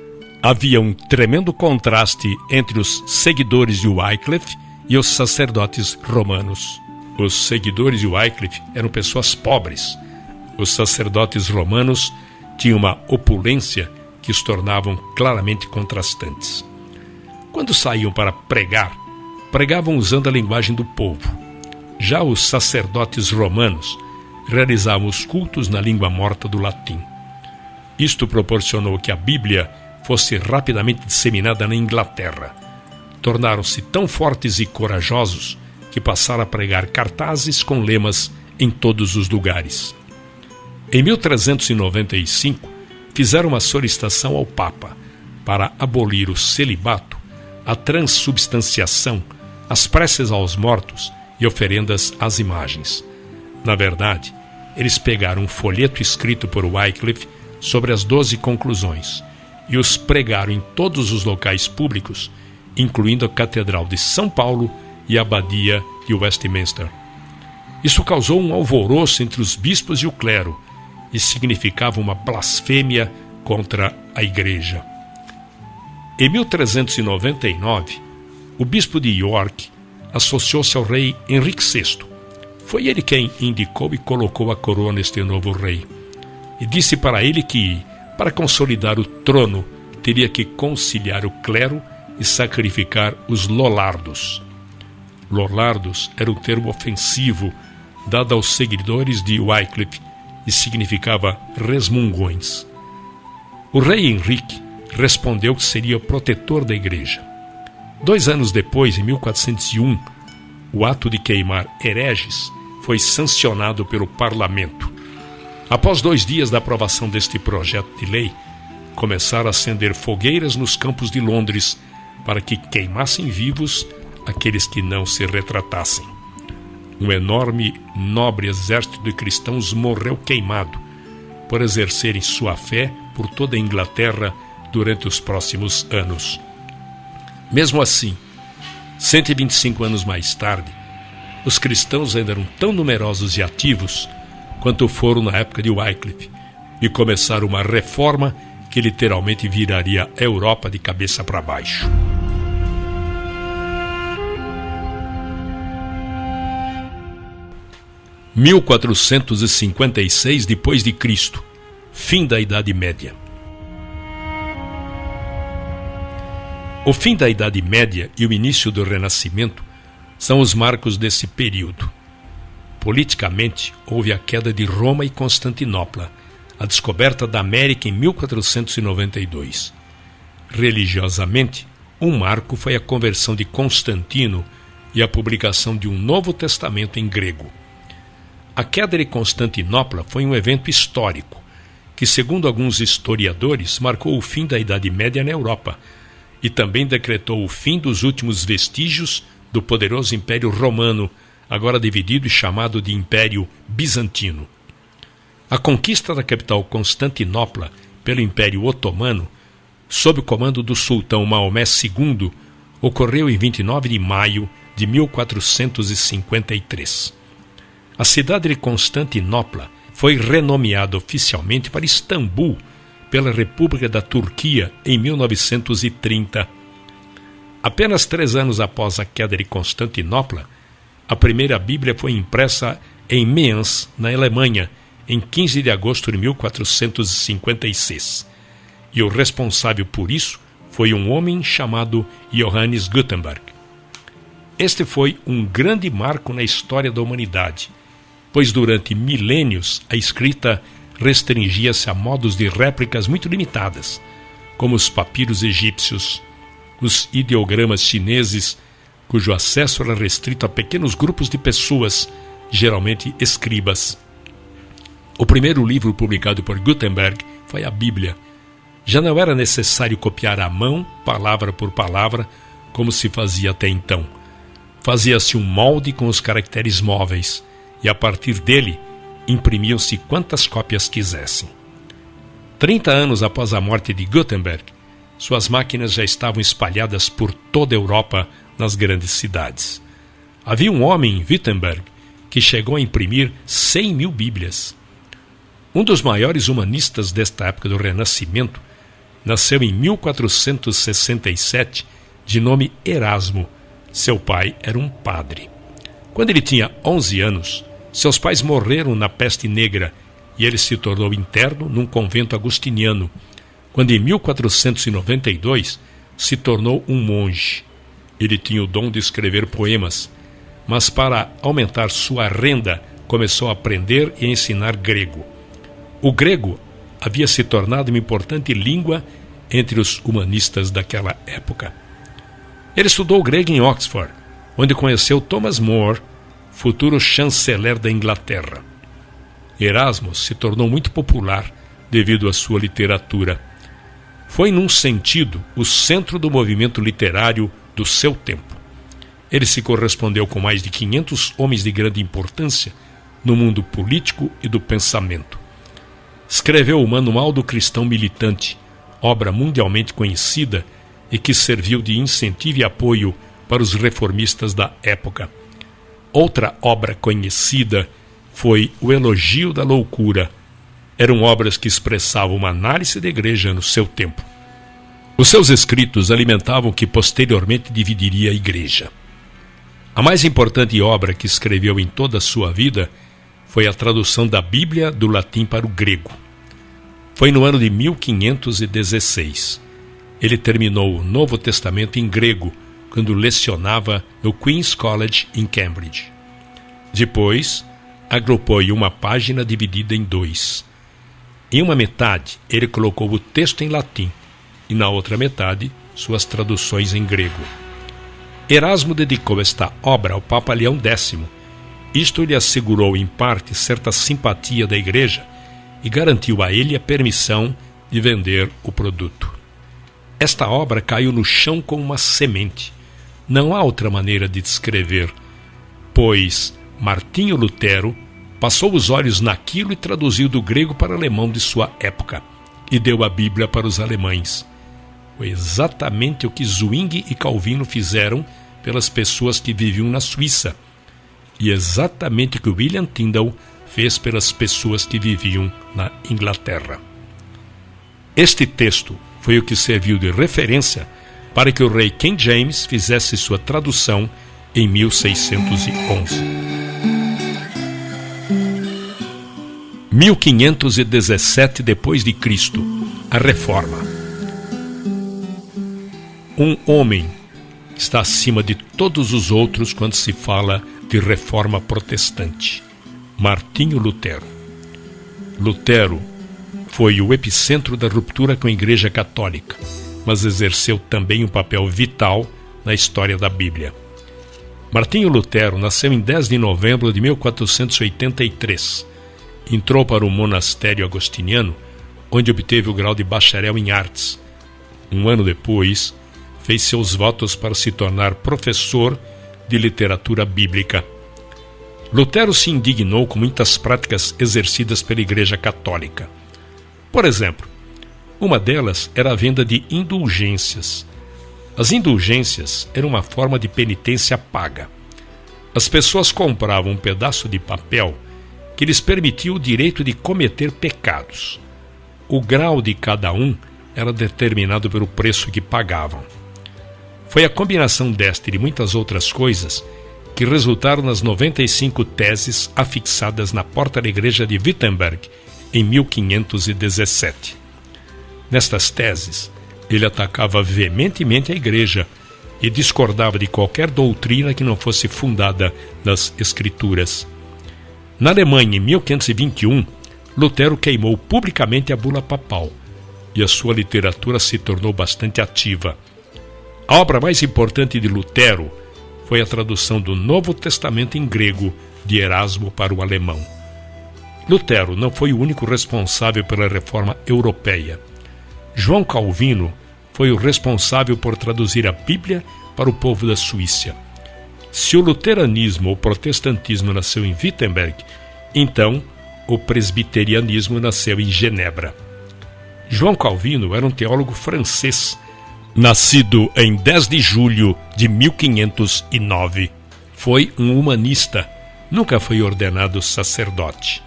[SPEAKER 1] havia um tremendo contraste entre os seguidores de Wycliffe e os sacerdotes romanos. Os seguidores de Wycliffe eram pessoas pobres. Os sacerdotes romanos tinham uma opulência que os tornavam claramente contrastantes. Quando saíam para pregar, pregavam usando a linguagem do povo. Já os sacerdotes romanos realizavam os cultos na língua morta do latim. Isto proporcionou que a Bíblia fosse rapidamente disseminada na Inglaterra. tornaram-se tão fortes e corajosos que passaram a pregar cartazes com lemas em todos os lugares. Em 1395, fizeram uma solicitação ao Papa para abolir o celibato, a transubstanciação, as preces aos mortos e oferendas às imagens. Na verdade, eles pegaram um folheto escrito por Wycliffe sobre as 12 conclusões e os pregaram em todos os locais públicos, incluindo a Catedral de São Paulo e a Abadia de Westminster. Isso causou um alvoroço entre os bispos e o clero e significava uma blasfêmia contra a Igreja. Em 1399, o bispo de York associou-se ao rei Henrique VI. Foi ele quem indicou e colocou a coroa neste novo rei. E disse para ele que, para consolidar o trono, teria que conciliar o clero e sacrificar os lollardos. Lollardos era um termo ofensivo dado aos seguidores de Wycliffe e significava resmungões. O rei Henrique respondeu que seria o protetor da igreja. 2 anos depois, em 1401, o ato de queimar hereges foi sancionado pelo parlamento. Após 2 dias da aprovação deste projeto de lei, começaram a acender fogueiras nos campos de Londres para que queimassem vivos aqueles que não se retratassem. Um enorme, nobre exército de cristãos morreu queimado por exercerem sua fé por toda a Inglaterra durante os próximos anos. Mesmo assim, 125 anos mais tarde, os cristãos ainda eram tão numerosos e ativos quanto foram na época de Wycliffe e começaram uma reforma que literalmente viraria a Europa de cabeça para baixo. Em 1456 depois de Cristo, fim da Idade Média. O fim da Idade Média e o início do Renascimento são os marcos desse período. Politicamente, houve a queda de Roma e Constantinopla, a descoberta da América em 1492. Religiosamente, um marco foi a conversão de Constantino e a publicação de um Novo Testamento em grego. A queda de Constantinopla foi um evento histórico que, segundo alguns historiadores, marcou o fim da Idade Média na Europa e também decretou o fim dos últimos vestígios do poderoso Império Romano, agora dividido e chamado de Império Bizantino. A conquista da capital Constantinopla pelo Império Otomano, sob o comando do sultão Maomé II, ocorreu em 29 de maio de 1453. A cidade de Constantinopla foi renomeada oficialmente para Istambul pela República da Turquia em 1930. Apenas 3 anos após a queda de Constantinopla, a primeira Bíblia foi impressa em Mayence, na Alemanha, em 15 de agosto de 1456. E o responsável por isso foi um homem chamado Johannes Gutenberg. Este foi um grande marco na história da humanidade, pois durante milênios a escrita restringia-se a modos de réplicas muito limitadas, como os papiros egípcios, os ideogramas chineses, cujo acesso era restrito a pequenos grupos de pessoas, geralmente escribas. O primeiro livro publicado por Gutenberg foi a Bíblia. Já não era necessário copiar à mão, palavra por palavra, como se fazia até então. Fazia-se um molde com os caracteres móveis, e a partir dele imprimiam-se quantas cópias quisessem. 30 anos após a morte de Gutenberg, suas máquinas já estavam espalhadas por toda a Europa, nas grandes cidades. Havia um homem em Wittenberg que chegou a imprimir 100.000 Bíblias. Um dos maiores humanistas desta época do Renascimento nasceu em 1467, de nome Erasmo. Seu pai era um padre. Quando ele tinha 11 anos, seus pais morreram na peste negra e ele se tornou interno num convento agostiniano, quando em 1492 se tornou um monge. Ele tinha o dom de escrever poemas, mas para aumentar sua renda começou a aprender e a ensinar grego. O grego havia se tornado uma importante língua entre os humanistas daquela época. Ele estudou grego em Oxford, onde conheceu Thomas More, futuro chanceler da Inglaterra. Erasmo se tornou muito popular devido à sua literatura. Foi, num sentido, o centro do movimento literário do seu tempo. Ele se correspondeu com mais de 500 homens de grande importância no mundo político e do pensamento. Escreveu o Manual do Cristão Militante, obra mundialmente conhecida e que serviu de incentivo e apoio para os reformistas da época. Outra obra conhecida foi O Elogio da Loucura. Eram obras que expressavam uma análise da igreja no seu tempo. Os seus escritos alimentavam o que posteriormente dividiria a igreja. A mais importante obra que escreveu em toda a sua vida foi a tradução da Bíblia do latim para o grego. Foi no ano de 1516. Ele terminou o Novo Testamento em grego, quando lecionava no Queen's College em Cambridge. Depois, agrupou em uma página dividida em dois. Em uma metade, ele colocou o texto em latim, e na outra metade, suas traduções em grego. Erasmo dedicou esta obra ao Papa Leão X. Isto lhe assegurou, em parte, certa simpatia da igreja e garantiu a ele a permissão de vender o produto. Esta obra caiu no chão como uma semente. Não há outra maneira de descrever, pois Martinho Lutero passou os olhos naquilo e traduziu do grego para o alemão de sua época e deu a Bíblia para os alemães. Foi exatamente o que Zwingli e Calvino fizeram pelas pessoas que viviam na Suíça e exatamente o que William Tyndale fez pelas pessoas que viviam na Inglaterra. Este texto foi o que serviu de referência para que o rei King James fizesse sua tradução em 1611. 1517 depois de Cristo, a Reforma. Um homem está acima de todos os outros quando se fala de reforma protestante: Martinho Lutero. Lutero foi o epicentro da ruptura com a Igreja Católica, mas exerceu também um papel vital na história da Bíblia. Martinho Lutero nasceu em 10 de novembro de 1483. Entrou para o monastério agostiniano, onde obteve o grau de bacharel em artes. Um ano depois, fez seus votos para se tornar professor de literatura bíblica. Lutero se indignou com muitas práticas exercidas pela Igreja Católica. Por exemplo, uma delas era a venda de indulgências. As indulgências eram uma forma de penitência paga. As pessoas compravam um pedaço de papel que lhes permitia o direito de cometer pecados. O grau de cada um era determinado pelo preço que pagavam. Foi a combinação desta e de muitas outras coisas que resultaram nas 95 teses afixadas na porta da igreja de Wittenberg em 1517. Nestas teses, ele atacava veementemente a igreja e discordava de qualquer doutrina que não fosse fundada nas Escrituras. Na Alemanha, em 1521, Lutero queimou publicamente a bula papal e a sua literatura se tornou bastante ativa. A obra mais importante de Lutero foi a tradução do Novo Testamento em grego de Erasmo para o alemão. Lutero não foi o único responsável pela reforma europeia. João Calvino foi o responsável por traduzir a Bíblia para o povo da Suíça. Se o luteranismo ou protestantismo nasceu em Wittenberg, então o presbiterianismo nasceu em Genebra. João Calvino era um teólogo francês, nascido em 10 de julho de 1509. Foi um humanista, nunca foi ordenado sacerdote.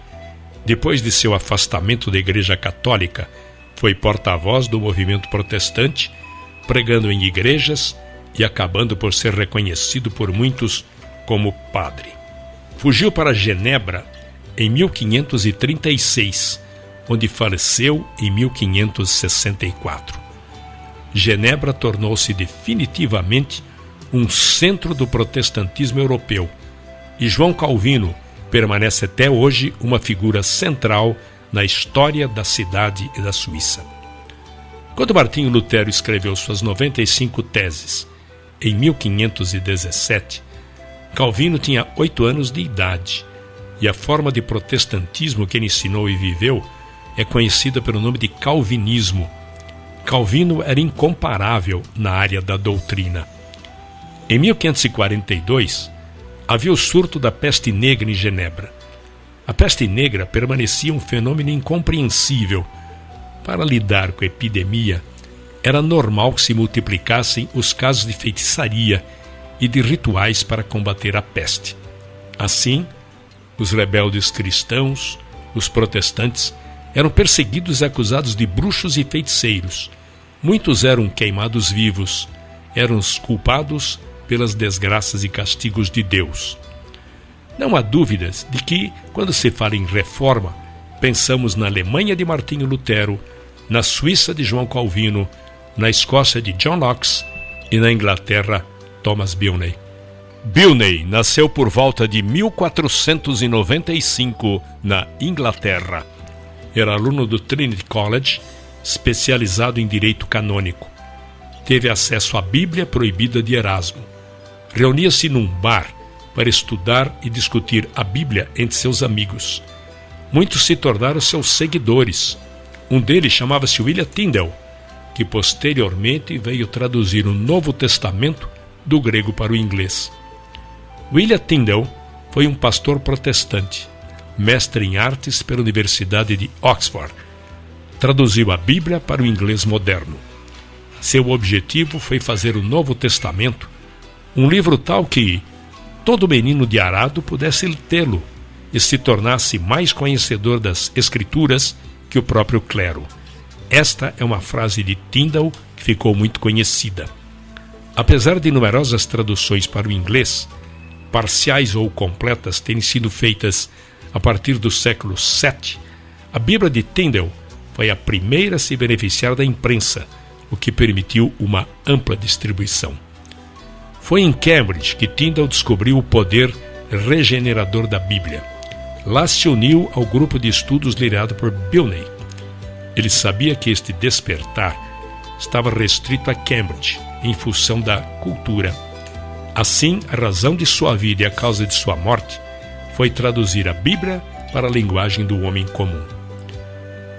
[SPEAKER 1] Depois de seu afastamento da Igreja Católica, foi porta-voz do movimento protestante, pregando em igrejas e acabando por ser reconhecido por muitos como padre. Fugiu para Genebra em 1536, onde faleceu em 1564. Genebra tornou-se definitivamente um centro do protestantismo europeu, e João Calvino permanece até hoje uma figura central na história da cidade e da Suíça. Quando Martinho Lutero escreveu suas 95 teses, em 1517, Calvino tinha 8 anos de idade, e a forma de protestantismo que ele ensinou e viveu é conhecida pelo nome de calvinismo. Calvino era incomparável na área da doutrina. Em 1542, havia o surto da peste negra em Genebra. A peste negra permanecia um fenômeno incompreensível. Para lidar com a epidemia, era normal que se multiplicassem os casos de feitiçaria e de rituais para combater a peste. Assim, os rebeldes cristãos, os protestantes, eram perseguidos e acusados de bruxos e feiticeiros. Muitos eram queimados vivos, eram os culpados pelas desgraças e castigos de Deus. Não há dúvidas de que, quando se fala em reforma, pensamos na Alemanha de Martinho Lutero, na Suíça de João Calvino, na Escócia de John Knox e na Inglaterra, Thomas Bilney. Bilney nasceu por volta de 1495 na Inglaterra. Era aluno do Trinity College, especializado em direito canônico. Teve acesso à Bíblia proibida de Erasmo. Reunia-se num bar para estudar e discutir a Bíblia entre seus amigos. Muitos se tornaram seus seguidores. Um deles chamava-se William Tyndale, que posteriormente veio traduzir o Novo Testamento do grego para o inglês. William Tyndale foi um pastor protestante, mestre em artes pela Universidade de Oxford. Traduziu a Bíblia para o inglês moderno. Seu objetivo foi fazer o Novo Testamento, um livro tal que todo menino de arado pudesse tê-lo e se tornasse mais conhecedor das Escrituras que o próprio clero. Esta é uma frase de Tyndale que ficou muito conhecida. Apesar de numerosas traduções para o inglês, parciais ou completas terem sido feitas a partir do século VII, a Bíblia de Tyndale foi a primeira a se beneficiar da imprensa, o que permitiu uma ampla distribuição. Foi em Cambridge que Tyndale descobriu o poder regenerador da Bíblia. Lá se uniu ao grupo de estudos liderado por Bilney. Ele sabia que este despertar estava restrito a Cambridge, em função da cultura. Assim, a razão de sua vida e a causa de sua morte foi traduzir a Bíblia para a linguagem do homem comum.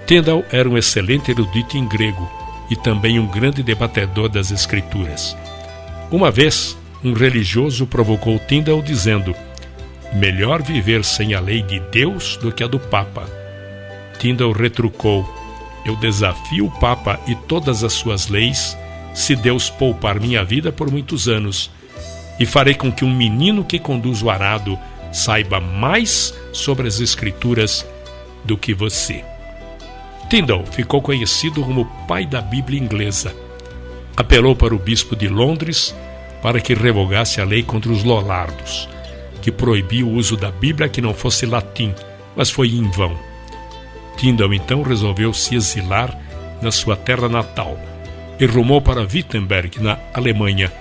[SPEAKER 1] Tyndale era um excelente erudito em grego e também um grande debatedor das Escrituras. Uma vez, um religioso provocou Tyndale dizendo: melhor viver sem a lei de Deus do que a do Papa. Tyndale retrucou: eu desafio o Papa e todas as suas leis, se Deus poupar minha vida por muitos anos, e farei com que um menino que conduz o arado saiba mais sobre as Escrituras do que você. Tyndale ficou conhecido como o pai da Bíblia inglesa. Apelou para o bispo de Londres para que revogasse a lei contra os lollardos, que proibia o uso da Bíblia que não fosse latim, mas foi em vão. Tyndale então resolveu se exilar na sua terra natal e rumou para Wittenberg, na Alemanha,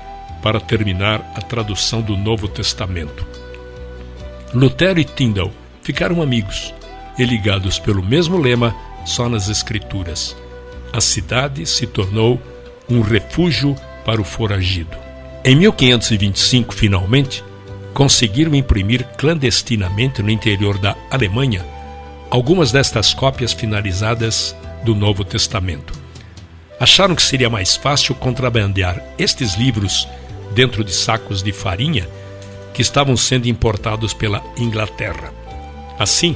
[SPEAKER 1] para terminar a tradução do Novo Testamento. Lutero e Tyndale ficaram amigos e ligados pelo mesmo lema, só nas Escrituras. A cidade se tornou um refúgio para o foragido. Em 1525, finalmente, conseguiram imprimir clandestinamente no interior da Alemanha algumas destas cópias finalizadas do Novo Testamento. Acharam que seria mais fácil contrabandear estes livros dentro de sacos de farinha que estavam sendo importados pela Inglaterra. Assim,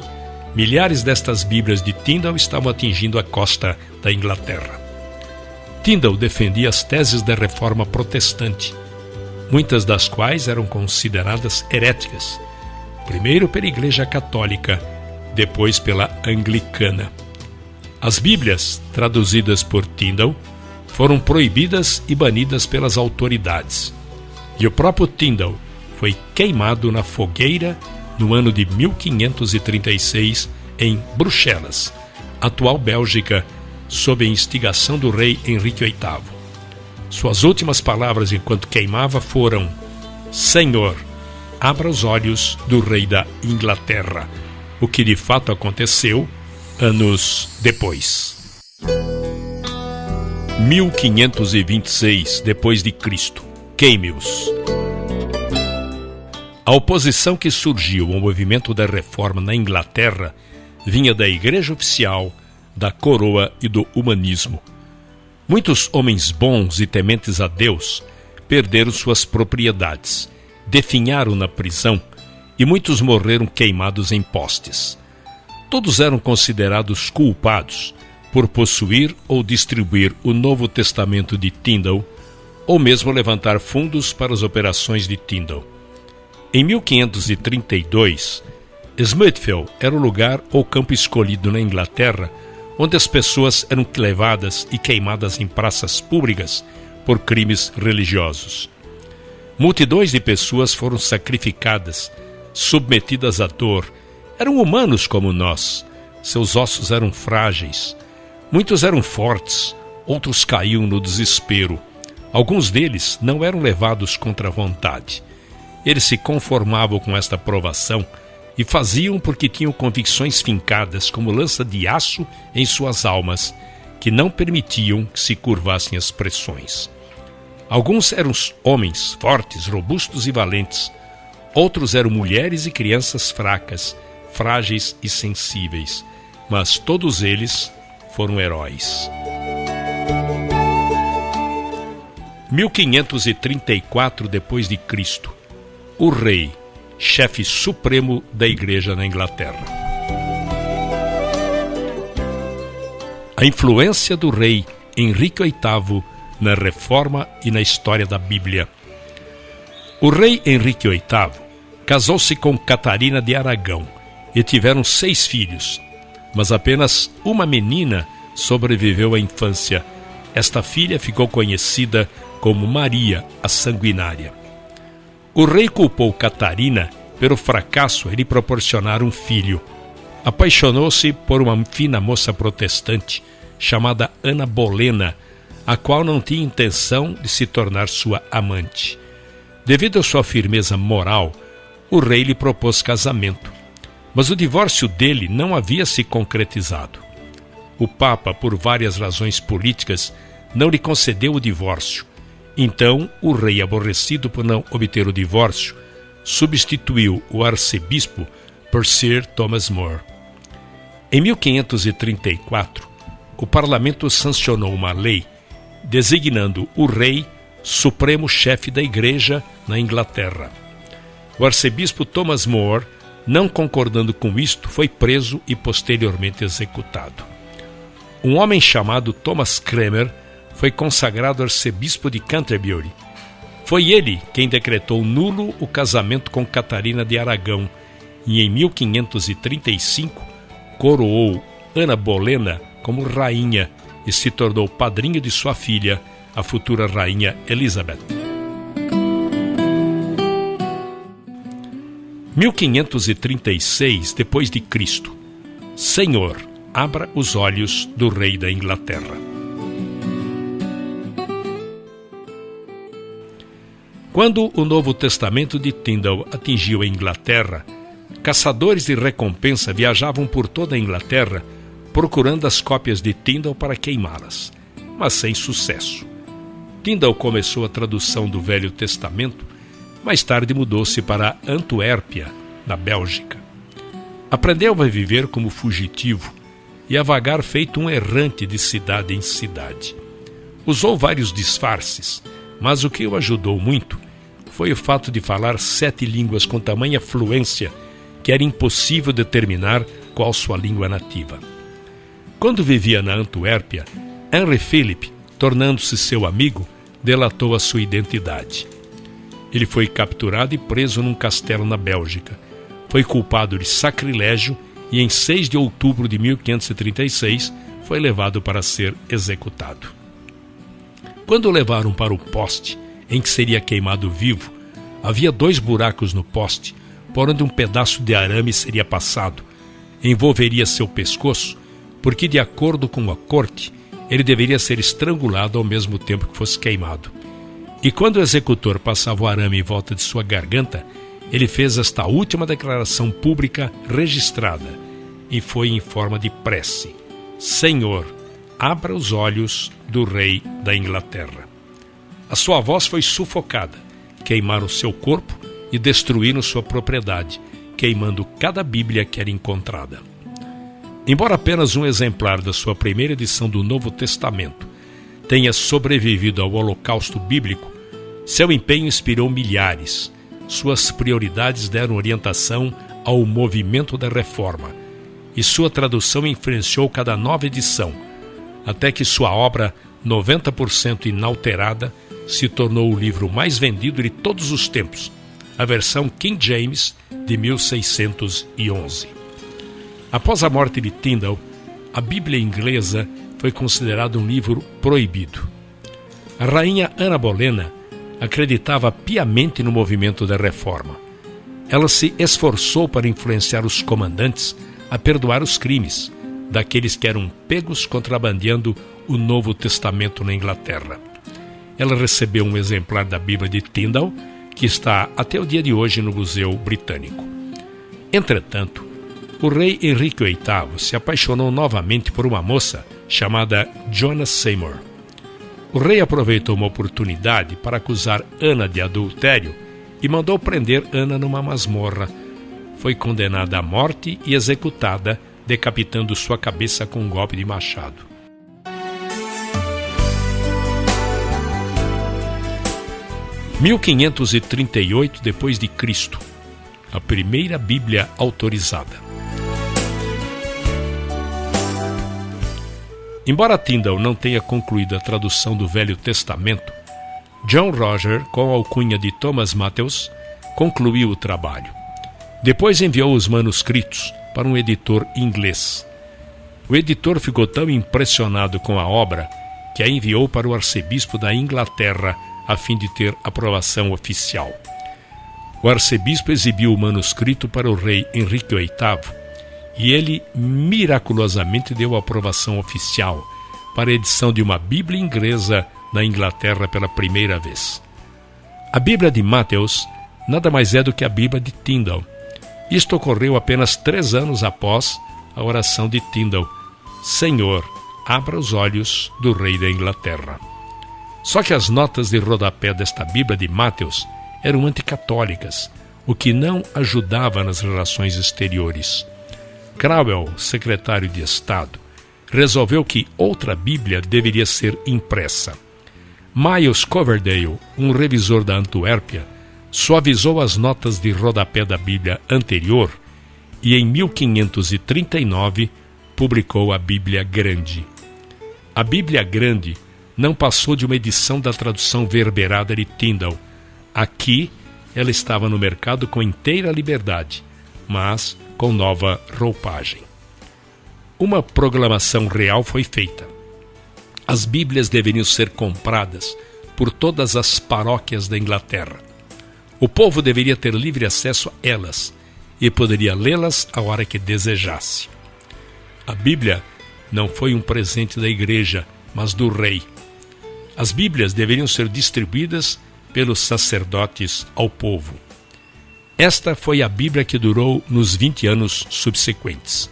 [SPEAKER 1] milhares destas Bíblias de Tyndale estavam atingindo a costa da Inglaterra. Tyndale defendia as teses da Reforma Protestante, muitas das quais eram consideradas heréticas, primeiro pela Igreja Católica, depois pela Anglicana. As Bíblias, traduzidas por Tyndale, foram proibidas e banidas pelas autoridades. E o próprio Tyndale foi queimado na fogueira no ano de 1536 em Bruxelas, atual Bélgica, sob a instigação do rei Henrique VIII. Suas últimas palavras enquanto queimava foram: Senhor, abra os olhos do rei da Inglaterra, o que de fato aconteceu anos depois. 1526 depois de Cristo. queime-os. A oposição que surgiu ao movimento da reforma na Inglaterra vinha da Igreja Oficial, da Coroa e do humanismo. Muitos homens bons e tementes a Deus perderam suas propriedades, definharam na prisão e muitos morreram queimados em postes. Todos eram considerados culpados por possuir ou distribuir o Novo Testamento de Tyndale ou mesmo levantar fundos para as operações de Tyndale. Em 1532, Smithfield era o lugar ou campo escolhido na Inglaterra onde as pessoas eram levadas e queimadas em praças públicas por crimes religiosos. Multidões de pessoas foram sacrificadas, submetidas à dor. Eram humanos como nós. Seus ossos eram frágeis. Muitos eram fortes, outros caíam no desespero. Alguns deles não eram levados contra a vontade. Eles se conformavam com esta provação e faziam porque tinham convicções fincadas como lança de aço em suas almas, que não permitiam que se curvassem as pressões. Alguns eram homens fortes, robustos e valentes. Outros eram mulheres e crianças fracas, frágeis e sensíveis. Mas todos eles foram heróis. 1534 d.C., o rei, chefe supremo da Igreja na Inglaterra. A influência do rei Henrique VIII na reforma e na história da Bíblia. O rei Henrique VIII casou-se com Catarina de Aragão e tiveram 6 filhos, mas apenas uma menina sobreviveu à infância. Esta filha ficou conhecida como Maria, a Sanguinária. O rei culpou Catarina pelo fracasso em lhe proporcionar um filho. Apaixonou-se por uma fina moça protestante chamada Ana Bolena, a qual não tinha intenção de se tornar sua amante. Devido à sua firmeza moral, o rei lhe propôs casamento, mas o divórcio dele não havia se concretizado. O Papa, por várias razões políticas, não lhe concedeu o divórcio. Então, o rei, aborrecido por não obter o divórcio, substituiu o arcebispo por Sir Thomas More. Em 1534, o parlamento sancionou uma lei designando o rei supremo chefe da igreja na Inglaterra. O arcebispo Thomas More, não concordando com isto, foi preso e posteriormente executado. Um homem chamado Thomas Cranmer foi consagrado arcebispo de Canterbury. Foi ele quem decretou nulo o casamento com Catarina de Aragão e em 1535 coroou Ana Bolena como rainha e se tornou padrinho de sua filha, a futura rainha Elizabeth. 1536 d.C. Senhor, abra os olhos do rei da Inglaterra. Quando o Novo Testamento de Tyndale atingiu a Inglaterra, caçadores de recompensa viajavam por toda a Inglaterra procurando as cópias de Tyndale para queimá-las, mas sem sucesso. Tyndale começou a tradução do Velho Testamento, mais tarde mudou-se para Antuérpia, na Bélgica. Aprendeu a viver como fugitivo e a vagar feito um errante de cidade em cidade. Usou vários disfarces, mas o que o ajudou muito foi o fato de falar 7 línguas com tamanha fluência que era impossível determinar qual sua língua nativa. Quando vivia na Antuérpia, Henry Philip, tornando-se seu amigo, delatou a sua identidade. Ele foi capturado e preso num castelo na Bélgica. Foi culpado de sacrilégio e em 6 de outubro de 1536 foi levado para ser executado. Quando o levaram para o poste em que seria queimado vivo, havia 2 buracos no poste, por onde um pedaço de arame seria passado. Envolveria seu pescoço, porque de acordo com a corte, ele deveria ser estrangulado ao mesmo tempo que fosse queimado. E quando o executor passava o arame em volta de sua garganta, ele fez esta última declaração pública registrada, e foi em forma de prece: Senhor, abra os olhos do rei da Inglaterra. A sua voz foi sufocada, queimaram seu corpo e destruíram sua propriedade, queimando cada Bíblia que era encontrada. Embora apenas um exemplar da sua primeira edição do Novo Testamento tenha sobrevivido ao Holocausto Bíblico, seu empenho inspirou milhares. Suas prioridades deram orientação ao movimento da Reforma, e sua tradução influenciou cada nova edição, até que sua obra, 90% inalterada, se tornou o livro mais vendido de todos os tempos, a versão King James de 1611. Após a morte de Tyndale, a Bíblia inglesa foi considerada um livro proibido. A rainha Ana Bolena acreditava piamente no movimento da Reforma. Ela se esforçou para influenciar os comandantes a perdoar os crimes daqueles que eram pegos contrabandeando o Novo Testamento na Inglaterra. Ela recebeu um exemplar da Bíblia de Tyndale, que está até o dia de hoje no Museu Britânico. Entretanto, o rei Henrique VIII se apaixonou novamente por uma moça chamada Joanna Seymour. O rei aproveitou uma oportunidade para acusar Ana de adultério e mandou prender Ana numa masmorra. Foi condenada à morte e executada, decapitando sua cabeça com um golpe de machado. Em 1538 d.C., a primeira Bíblia autorizada. Embora Tyndale não tenha concluído a tradução do Velho Testamento, John Roger, com a alcunha de Thomas Matthews, concluiu o trabalho. Depois enviou os manuscritos para um editor inglês. O editor ficou tão impressionado com a obra que a enviou para o arcebispo da Inglaterra a fim de ter aprovação oficial. O arcebispo exibiu o manuscrito para o rei Henrique VIII e ele miraculosamente deu a aprovação oficial para a edição de uma Bíblia inglesa na Inglaterra pela primeira vez. A Bíblia de Matthews nada mais é do que a Bíblia de Tyndale. Isto ocorreu apenas 3 anos após a oração de Tyndale: Senhor, abra os olhos do rei da Inglaterra. Só que as notas de rodapé desta Bíblia de Matthews eram anticatólicas, o que não ajudava nas relações exteriores. Cromwell, secretário de Estado, resolveu que outra Bíblia deveria ser impressa. Miles Coverdale, um revisor da Antuérpia, suavizou as notas de rodapé da Bíblia anterior e, em 1539, publicou a Bíblia Grande. A Bíblia Grande não passou de uma edição da tradução verberada de Tyndale. Aqui, ela estava no mercado com inteira liberdade, mas com nova roupagem. Uma proclamação real foi feita. As Bíblias deveriam ser compradas por todas as paróquias da Inglaterra. O povo deveria ter livre acesso a elas e poderia lê-las a hora que desejasse. A Bíblia não foi um presente da igreja, mas do rei. As Bíblias deveriam ser distribuídas pelos sacerdotes ao povo. Esta foi a Bíblia que durou nos 20 anos subsequentes.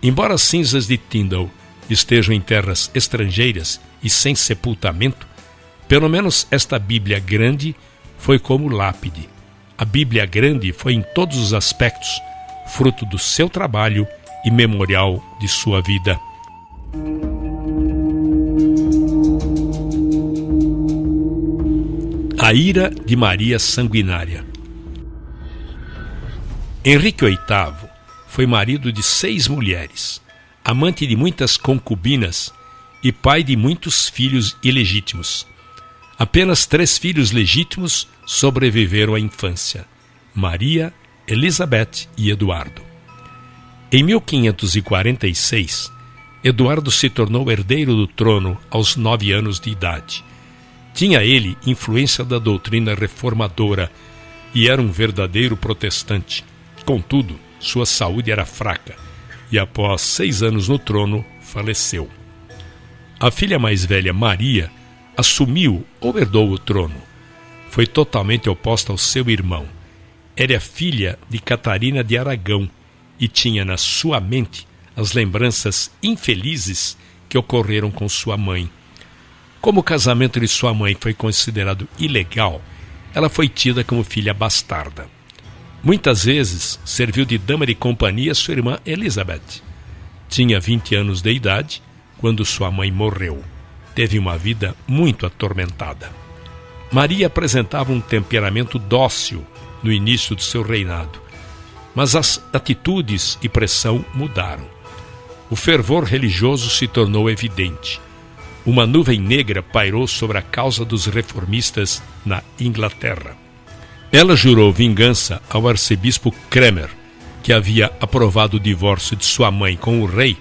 [SPEAKER 1] Embora as cinzas de Tyndale estejam em terras estrangeiras e sem sepultamento, pelo menos esta Bíblia Grande foi como lápide. A Bíblia Grande foi em todos os aspectos fruto do seu trabalho e memorial de sua vida. A ira de Maria Sanguinária. Henrique VIII foi marido de 6 mulheres, amante de muitas concubinas e pai de muitos filhos ilegítimos. Apenas 3 filhos legítimos sobreviveram à infância: Maria, Elizabeth e Eduardo. Em 1546, Eduardo se tornou herdeiro do trono aos 9 anos de idade. Tinha ele influência da doutrina reformadora e era um verdadeiro protestante. Contudo, sua saúde era fraca e após 6 anos no trono, faleceu. A filha mais velha, Maria, assumiu ou herdou o trono. Foi totalmente oposta ao seu irmão. Era filha de Catarina de Aragão e tinha na sua mente as lembranças infelizes que ocorreram com sua mãe. Como o casamento de sua mãe foi considerado ilegal, ela foi tida como filha bastarda. Muitas vezes serviu de dama de companhia a sua irmã Elizabeth. Tinha 20 anos de idade quando sua mãe morreu. Teve uma vida muito atormentada. Maria apresentava um temperamento dócil no início do seu reinado, mas as atitudes e pressão mudaram. O fervor religioso se tornou evidente. Uma nuvem negra pairou sobre a causa dos reformistas na Inglaterra. Ela jurou vingança ao arcebispo Cranmer, que havia aprovado o divórcio de sua mãe com o rei,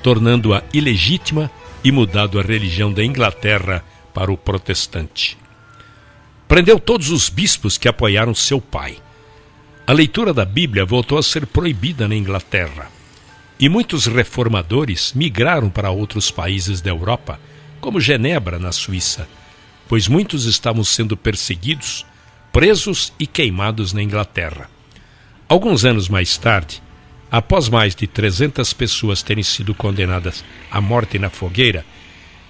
[SPEAKER 1] tornando-a ilegítima e mudado a religião da Inglaterra para o protestante. Prendeu todos os bispos que apoiaram seu pai. A leitura da Bíblia voltou a ser proibida na Inglaterra. E muitos reformadores migraram para outros países da Europa, como Genebra, na Suíça, pois muitos estavam sendo perseguidos, presos e queimados na Inglaterra. Alguns anos mais tarde, após mais de 300 pessoas terem sido condenadas à morte na fogueira,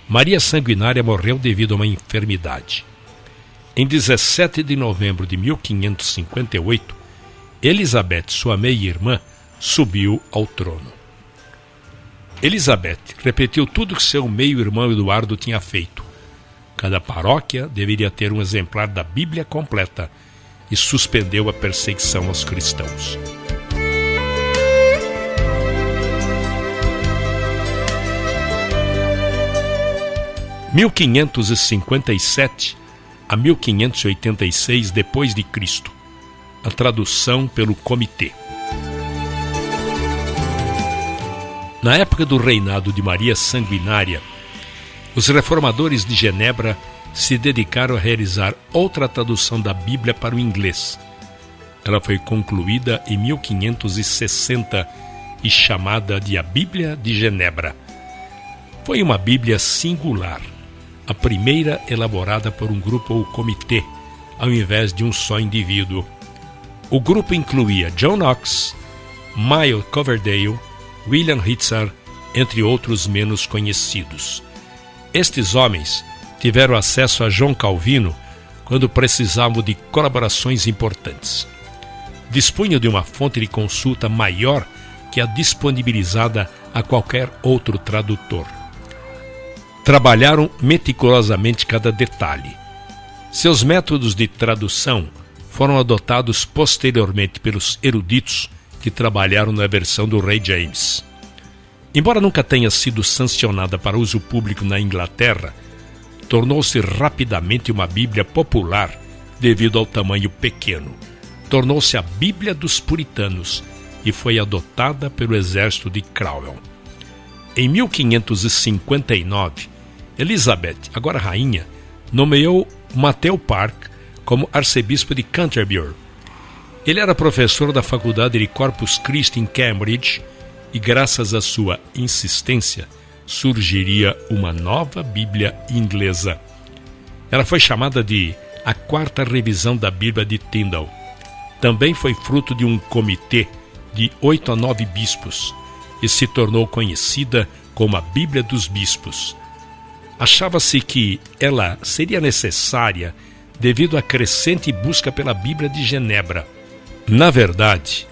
[SPEAKER 1] Maria Sanguinária morreu devido a uma enfermidade. Em 17 de novembro de 1558, Elizabeth, sua meia-irmã, subiu ao trono. Elizabeth repetiu tudo que seu meio-irmão Eduardo tinha feito. Cada paróquia deveria ter um exemplar da Bíblia completa e suspendeu a perseguição aos cristãos. Em 1557 a 1586 depois de Cristo. A tradução pelo Comitê. Na época do reinado de Maria Sanguinária, os reformadores de Genebra se dedicaram a realizar outra tradução da Bíblia para o inglês. Ela foi concluída em 1560 e chamada de a Bíblia de Genebra. Foi uma Bíblia singular, a primeira elaborada por um grupo ou comitê, ao invés de um só indivíduo. O grupo incluía John Knox, Miles Coverdale, William Ritzer, entre outros menos conhecidos. Estes homens tiveram acesso a João Calvino quando precisavam de colaborações importantes. Dispunham de uma fonte de consulta maior que a disponibilizada a qualquer outro tradutor. Trabalharam meticulosamente cada detalhe. Seus métodos de tradução foram adotados posteriormente pelos eruditos que trabalharam na versão do rei James. Embora nunca tenha sido sancionada para uso público na Inglaterra, tornou-se rapidamente uma Bíblia popular devido ao tamanho pequeno. Tornou-se a Bíblia dos Puritanos e foi adotada pelo exército de Cromwell. Em 1559, Elizabeth, agora rainha, nomeou Matthew Park como arcebispo de Canterbury. Ele era professor da faculdade de Corpus Christi em Cambridge e, graças à sua insistência, surgiria uma nova Bíblia inglesa. Ela foi chamada de a quarta revisão da Bíblia de Tyndale. Também foi fruto de um comitê de 8 a 9 bispos e se tornou conhecida como a Bíblia dos Bispos. Achava-se que ela seria necessária devido à crescente busca pela Bíblia de Genebra. Na verdade,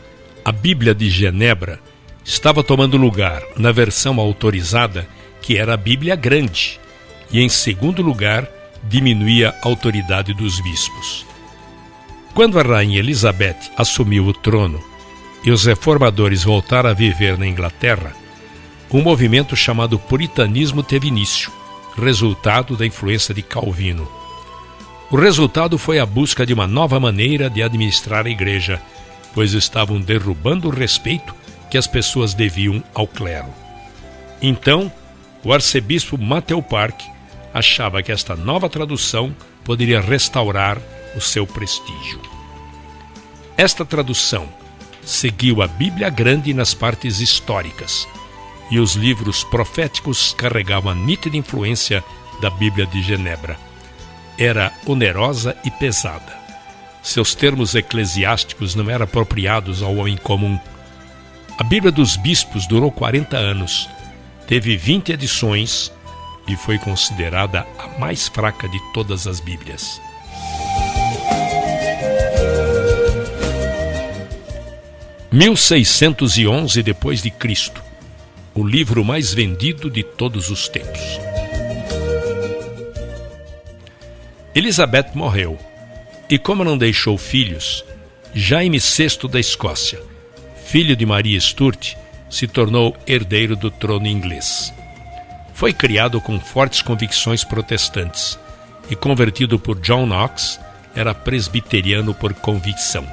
[SPEAKER 1] a Bíblia de Genebra estava tomando lugar na versão autorizada, que era a Bíblia Grande, e em segundo lugar, diminuía a autoridade dos bispos. Quando a rainha Elizabeth assumiu o trono e os reformadores voltaram a viver na Inglaterra, um movimento chamado Puritanismo teve início, resultado da influência de Calvino. O resultado foi a busca de uma nova maneira de administrar a igreja, pois estavam derrubando o respeito que as pessoas deviam ao clero. Então, o arcebispo Matthew Park achava que esta nova tradução poderia restaurar o seu prestígio. Esta tradução seguiu a Bíblia Grande nas partes históricas, e os livros proféticos carregavam a nítida influência da Bíblia de Genebra. Era onerosa e pesada. Seus termos eclesiásticos não eram apropriados ao homem comum. A Bíblia dos Bispos durou 40 anos, teve 20 edições, e foi considerada a mais fraca de todas as Bíblias. Em 1611 depois de Cristo, o livro mais vendido de todos os tempos. Elizabeth morreu, e como não deixou filhos, Jaime VI da Escócia, filho de Maria Stuart, se tornou herdeiro do trono inglês. Foi criado com fortes convicções protestantes e convertido por John Knox, era presbiteriano por convicção.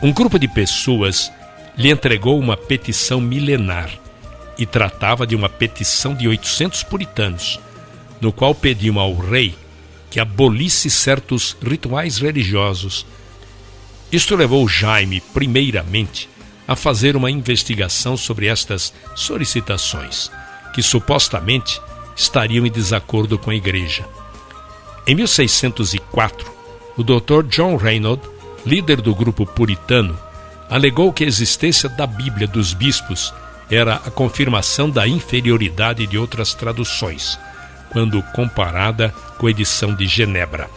[SPEAKER 1] Um grupo de pessoas lhe entregou uma petição milenar e tratava de uma petição de 800 puritanos, no qual pediam ao rei que abolisse certos rituais religiosos. Isto levou Jaime, primeiramente, a fazer uma investigação sobre estas solicitações, que supostamente estariam em desacordo com a Igreja. Em 1604, o Dr. John Reynolds, líder do grupo puritano, alegou que a existência da Bíblia dos bispos era a confirmação da inferioridade de outras traduções, quando comparada com a edição de Genebra.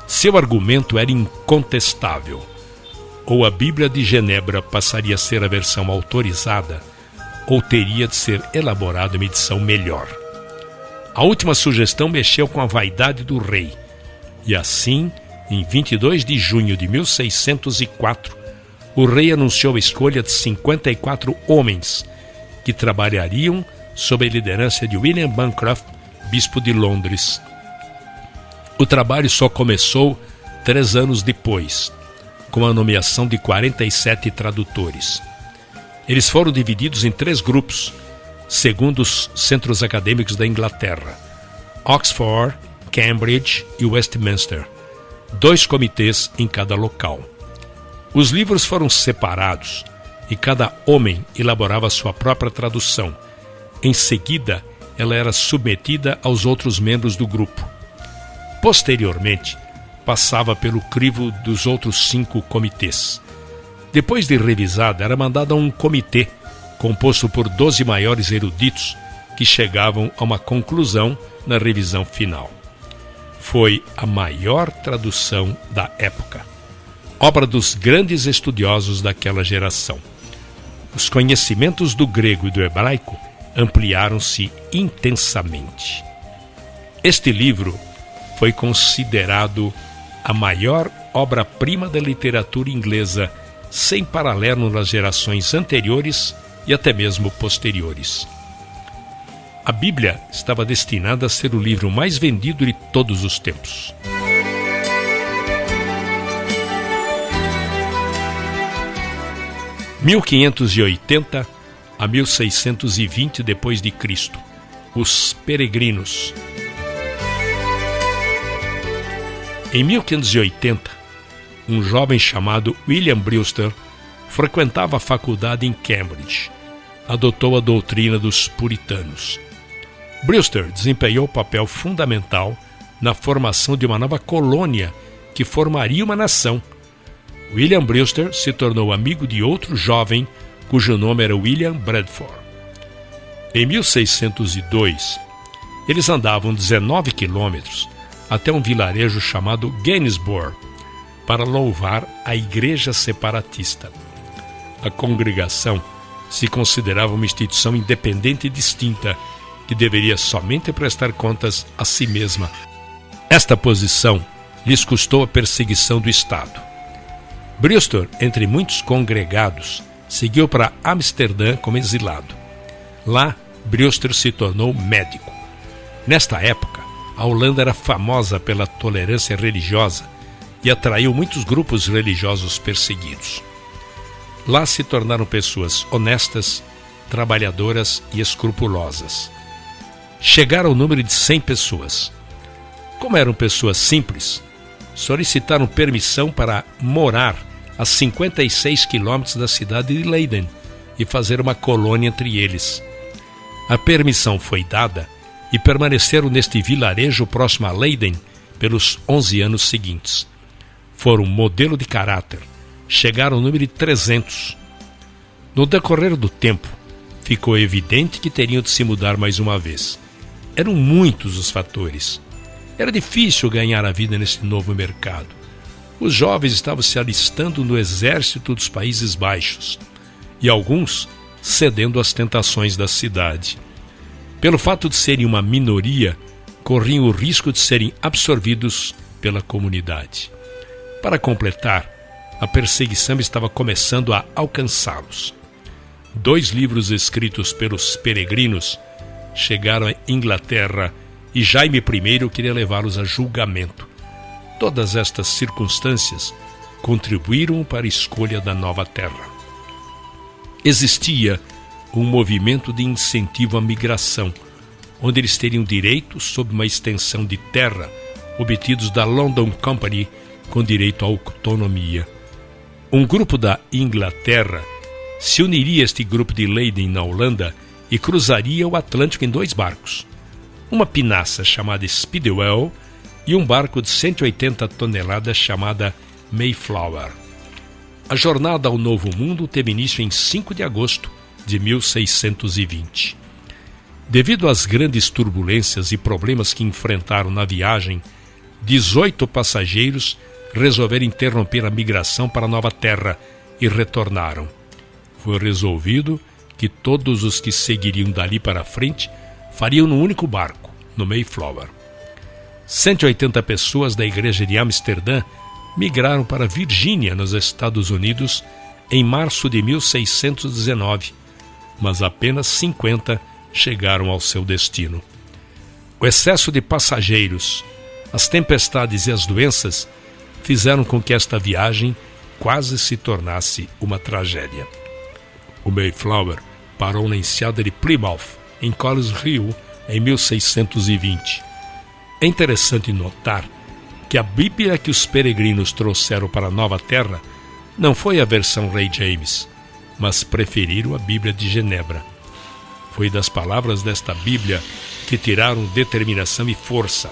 [SPEAKER 1] Seu argumento era incontestável. Ou a Bíblia de Genebra passaria a ser a versão autorizada, ou teria de ser elaborada uma edição melhor. A última sugestão mexeu com a vaidade do rei, e assim, em 22 de junho de 1604, o rei anunciou a escolha de 54 homens que trabalhariam sob a liderança de William Bancroft, bispo de Londres. O trabalho só começou 3 anos depois, com a nomeação de 47 tradutores. Eles foram divididos em 3 grupos, segundo os centros acadêmicos da Inglaterra: Oxford, Cambridge e Westminster, 2 comitês em cada local. Os livros foram separados e cada homem elaborava sua própria tradução. Em seguida, ela era submetida aos outros membros do grupo. Posteriormente, passava pelo crivo dos outros 5 comitês. Depois de revisada, era mandada a um comitê, composto por 12 maiores eruditos, que chegavam a uma conclusão na revisão final. Foi a maior tradução da época, obra dos grandes estudiosos daquela geração. Os conhecimentos do grego e do hebraico ampliaram-se intensamente. Este livro foi considerado a maior obra-prima da literatura inglesa, sem paralelo nas gerações anteriores e até mesmo posteriores. A Bíblia estava destinada a ser o livro mais vendido de todos os tempos. Em 1580 a 1620 depois de Cristo, os peregrinos. Em 1580, um jovem chamado William Brewster frequentava a faculdade em Cambridge. Adotou a doutrina dos puritanos. Brewster desempenhou papel fundamental na formação de uma nova colônia que formaria uma nação. William Brewster se tornou amigo de outro jovem cujo nome era William Bradford. Em 1602, eles andavam 19 quilômetros até um vilarejo chamado Gainsborough para louvar a Igreja Separatista. A congregação se considerava uma instituição independente e distinta que deveria somente prestar contas a si mesma. Esta posição lhes custou a perseguição do Estado. Brewster, entre muitos congregados, seguiu para Amsterdã como exilado. Lá, Brewster se tornou médico. Nesta época, a Holanda era famosa pela tolerância religiosa e atraiu muitos grupos religiosos perseguidos. Lá se tornaram pessoas honestas, trabalhadoras e escrupulosas. Chegaram ao número de 100 pessoas. Como eram pessoas simples, solicitaram permissão para morar a 56 quilômetros da cidade de Leiden e fazer uma colônia entre eles. A permissão foi dada e permaneceram neste vilarejo próximo a Leiden pelos 11 anos seguintes. Foram modelo de caráter, chegaram ao número de 300. No decorrer do tempo, ficou evidente que teriam de se mudar mais uma vez. Eram muitos os fatores. Era difícil ganhar a vida nesse novo mercado. Os jovens estavam se alistando no exército dos Países Baixos e alguns cedendo às tentações da cidade. Pelo fato de serem uma minoria, corriam o risco de serem absorvidos pela comunidade. Para completar, a perseguição estava começando a alcançá-los. 2 livros escritos pelos peregrinos chegaram à Inglaterra e Jaime I queria levá-los a julgamento. Todas estas circunstâncias contribuíram para a escolha da nova terra. Existia um movimento de incentivo à migração, onde eles teriam direito sobre uma extensão de terra obtidos da London Company com direito à autonomia. Um grupo da Inglaterra se uniria a este grupo de Leiden na Holanda e cruzaria o Atlântico em 2 barcos, uma pinaça chamada Speedwell e um barco de 180 toneladas chamada Mayflower. A jornada ao Novo Mundo teve início em 5 de agosto de 1620. Devido às grandes turbulências e problemas que enfrentaram na viagem, 18 passageiros resolveram interromper a migração para a nova terra e retornaram. Foi resolvido que todos os que seguiriam dali para frente fariam num único barco, no Mayflower. 180 pessoas da igreja de Amsterdã migraram para Virgínia, nos Estados Unidos, em março de 1619, mas apenas 50 chegaram ao seu destino. O excesso de passageiros, as tempestades e as doenças fizeram com que esta viagem quase se tornasse uma tragédia. O Mayflower parou na enseada de Plymouth, em Collins Hill, em 1620. É interessante notar que a Bíblia que os peregrinos trouxeram para a Nova Terra não foi a versão Rei James, mas preferiram a Bíblia de Genebra. Foi das palavras desta Bíblia que tiraram determinação e força.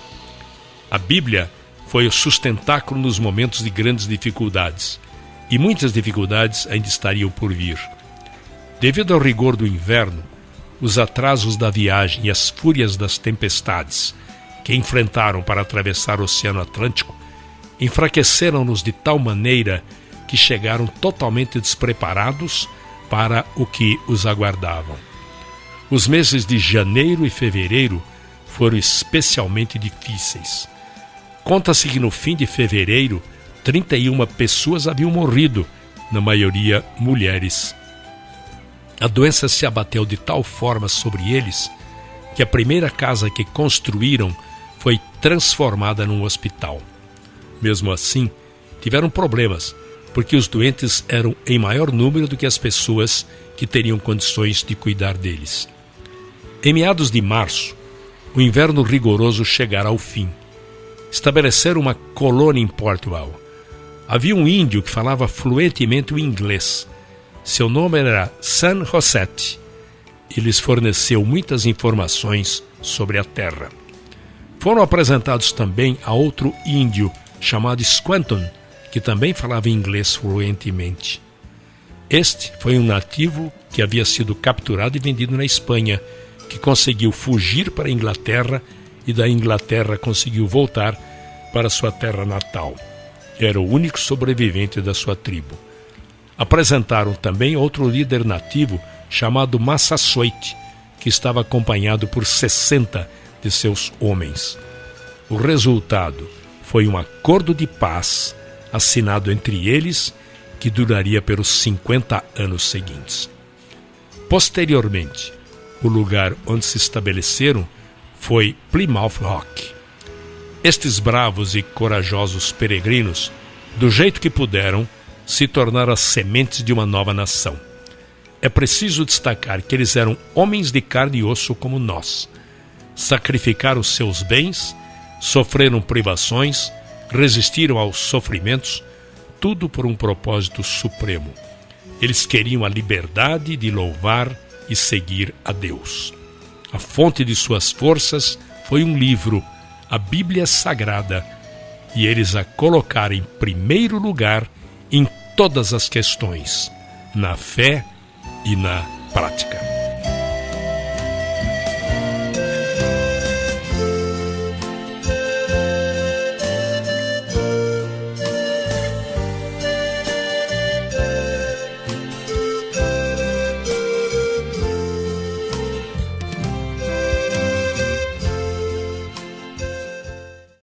[SPEAKER 1] A Bíblia foi o sustentáculo nos momentos de grandes dificuldades, e muitas dificuldades ainda estariam por vir. Devido ao rigor do inverno, os atrasos da viagem e as fúrias das tempestades que enfrentaram para atravessar o Oceano Atlântico enfraqueceram-nos de tal maneira que chegaram totalmente despreparados para o que os aguardavam. Os meses de janeiro e fevereiro foram especialmente difíceis. Conta-se que no fim de fevereiro, 31 pessoas haviam morrido, na maioria mulheres. A doença se abateu de tal forma sobre eles que a primeira casa que construíram foi transformada num hospital. Mesmo assim, tiveram problemas, porque os doentes eram em maior número do que as pessoas que teriam condições de cuidar deles. Em meados de março, o inverno rigoroso chegara ao fim. Estabeleceram uma colônia em Portugal. Havia um índio que falava fluentemente o inglês. Seu nome era San Josete. E lhes forneceu muitas informações sobre a terra. Foram apresentados também a outro índio chamado Squanton, que também falava inglês fluentemente. Este foi um nativo que havia sido capturado e vendido na Espanha, que conseguiu fugir para a Inglaterra e da Inglaterra conseguiu voltar para sua terra natal. Era o único sobrevivente da sua tribo. Apresentaram também outro líder nativo chamado Massasoit, que estava acompanhado por 60 de seus homens. O resultado foi um acordo de paz assinado entre eles que duraria pelos 50 anos seguintes. Posteriormente, o lugar onde se estabeleceram foi Plymouth Rock. Estes bravos e corajosos peregrinos, do jeito que puderam, se tornaram as sementes de uma nova nação. É preciso destacar que eles eram homens de carne e osso como nós. Sacrificaram seus bens, sofreram privações, resistiram aos sofrimentos, tudo por um propósito supremo. Eles queriam a liberdade de louvar e seguir a Deus. A fonte de suas forças foi um livro, a Bíblia Sagrada, e eles a colocaram em primeiro lugar em todas as questões, na fé e na prática.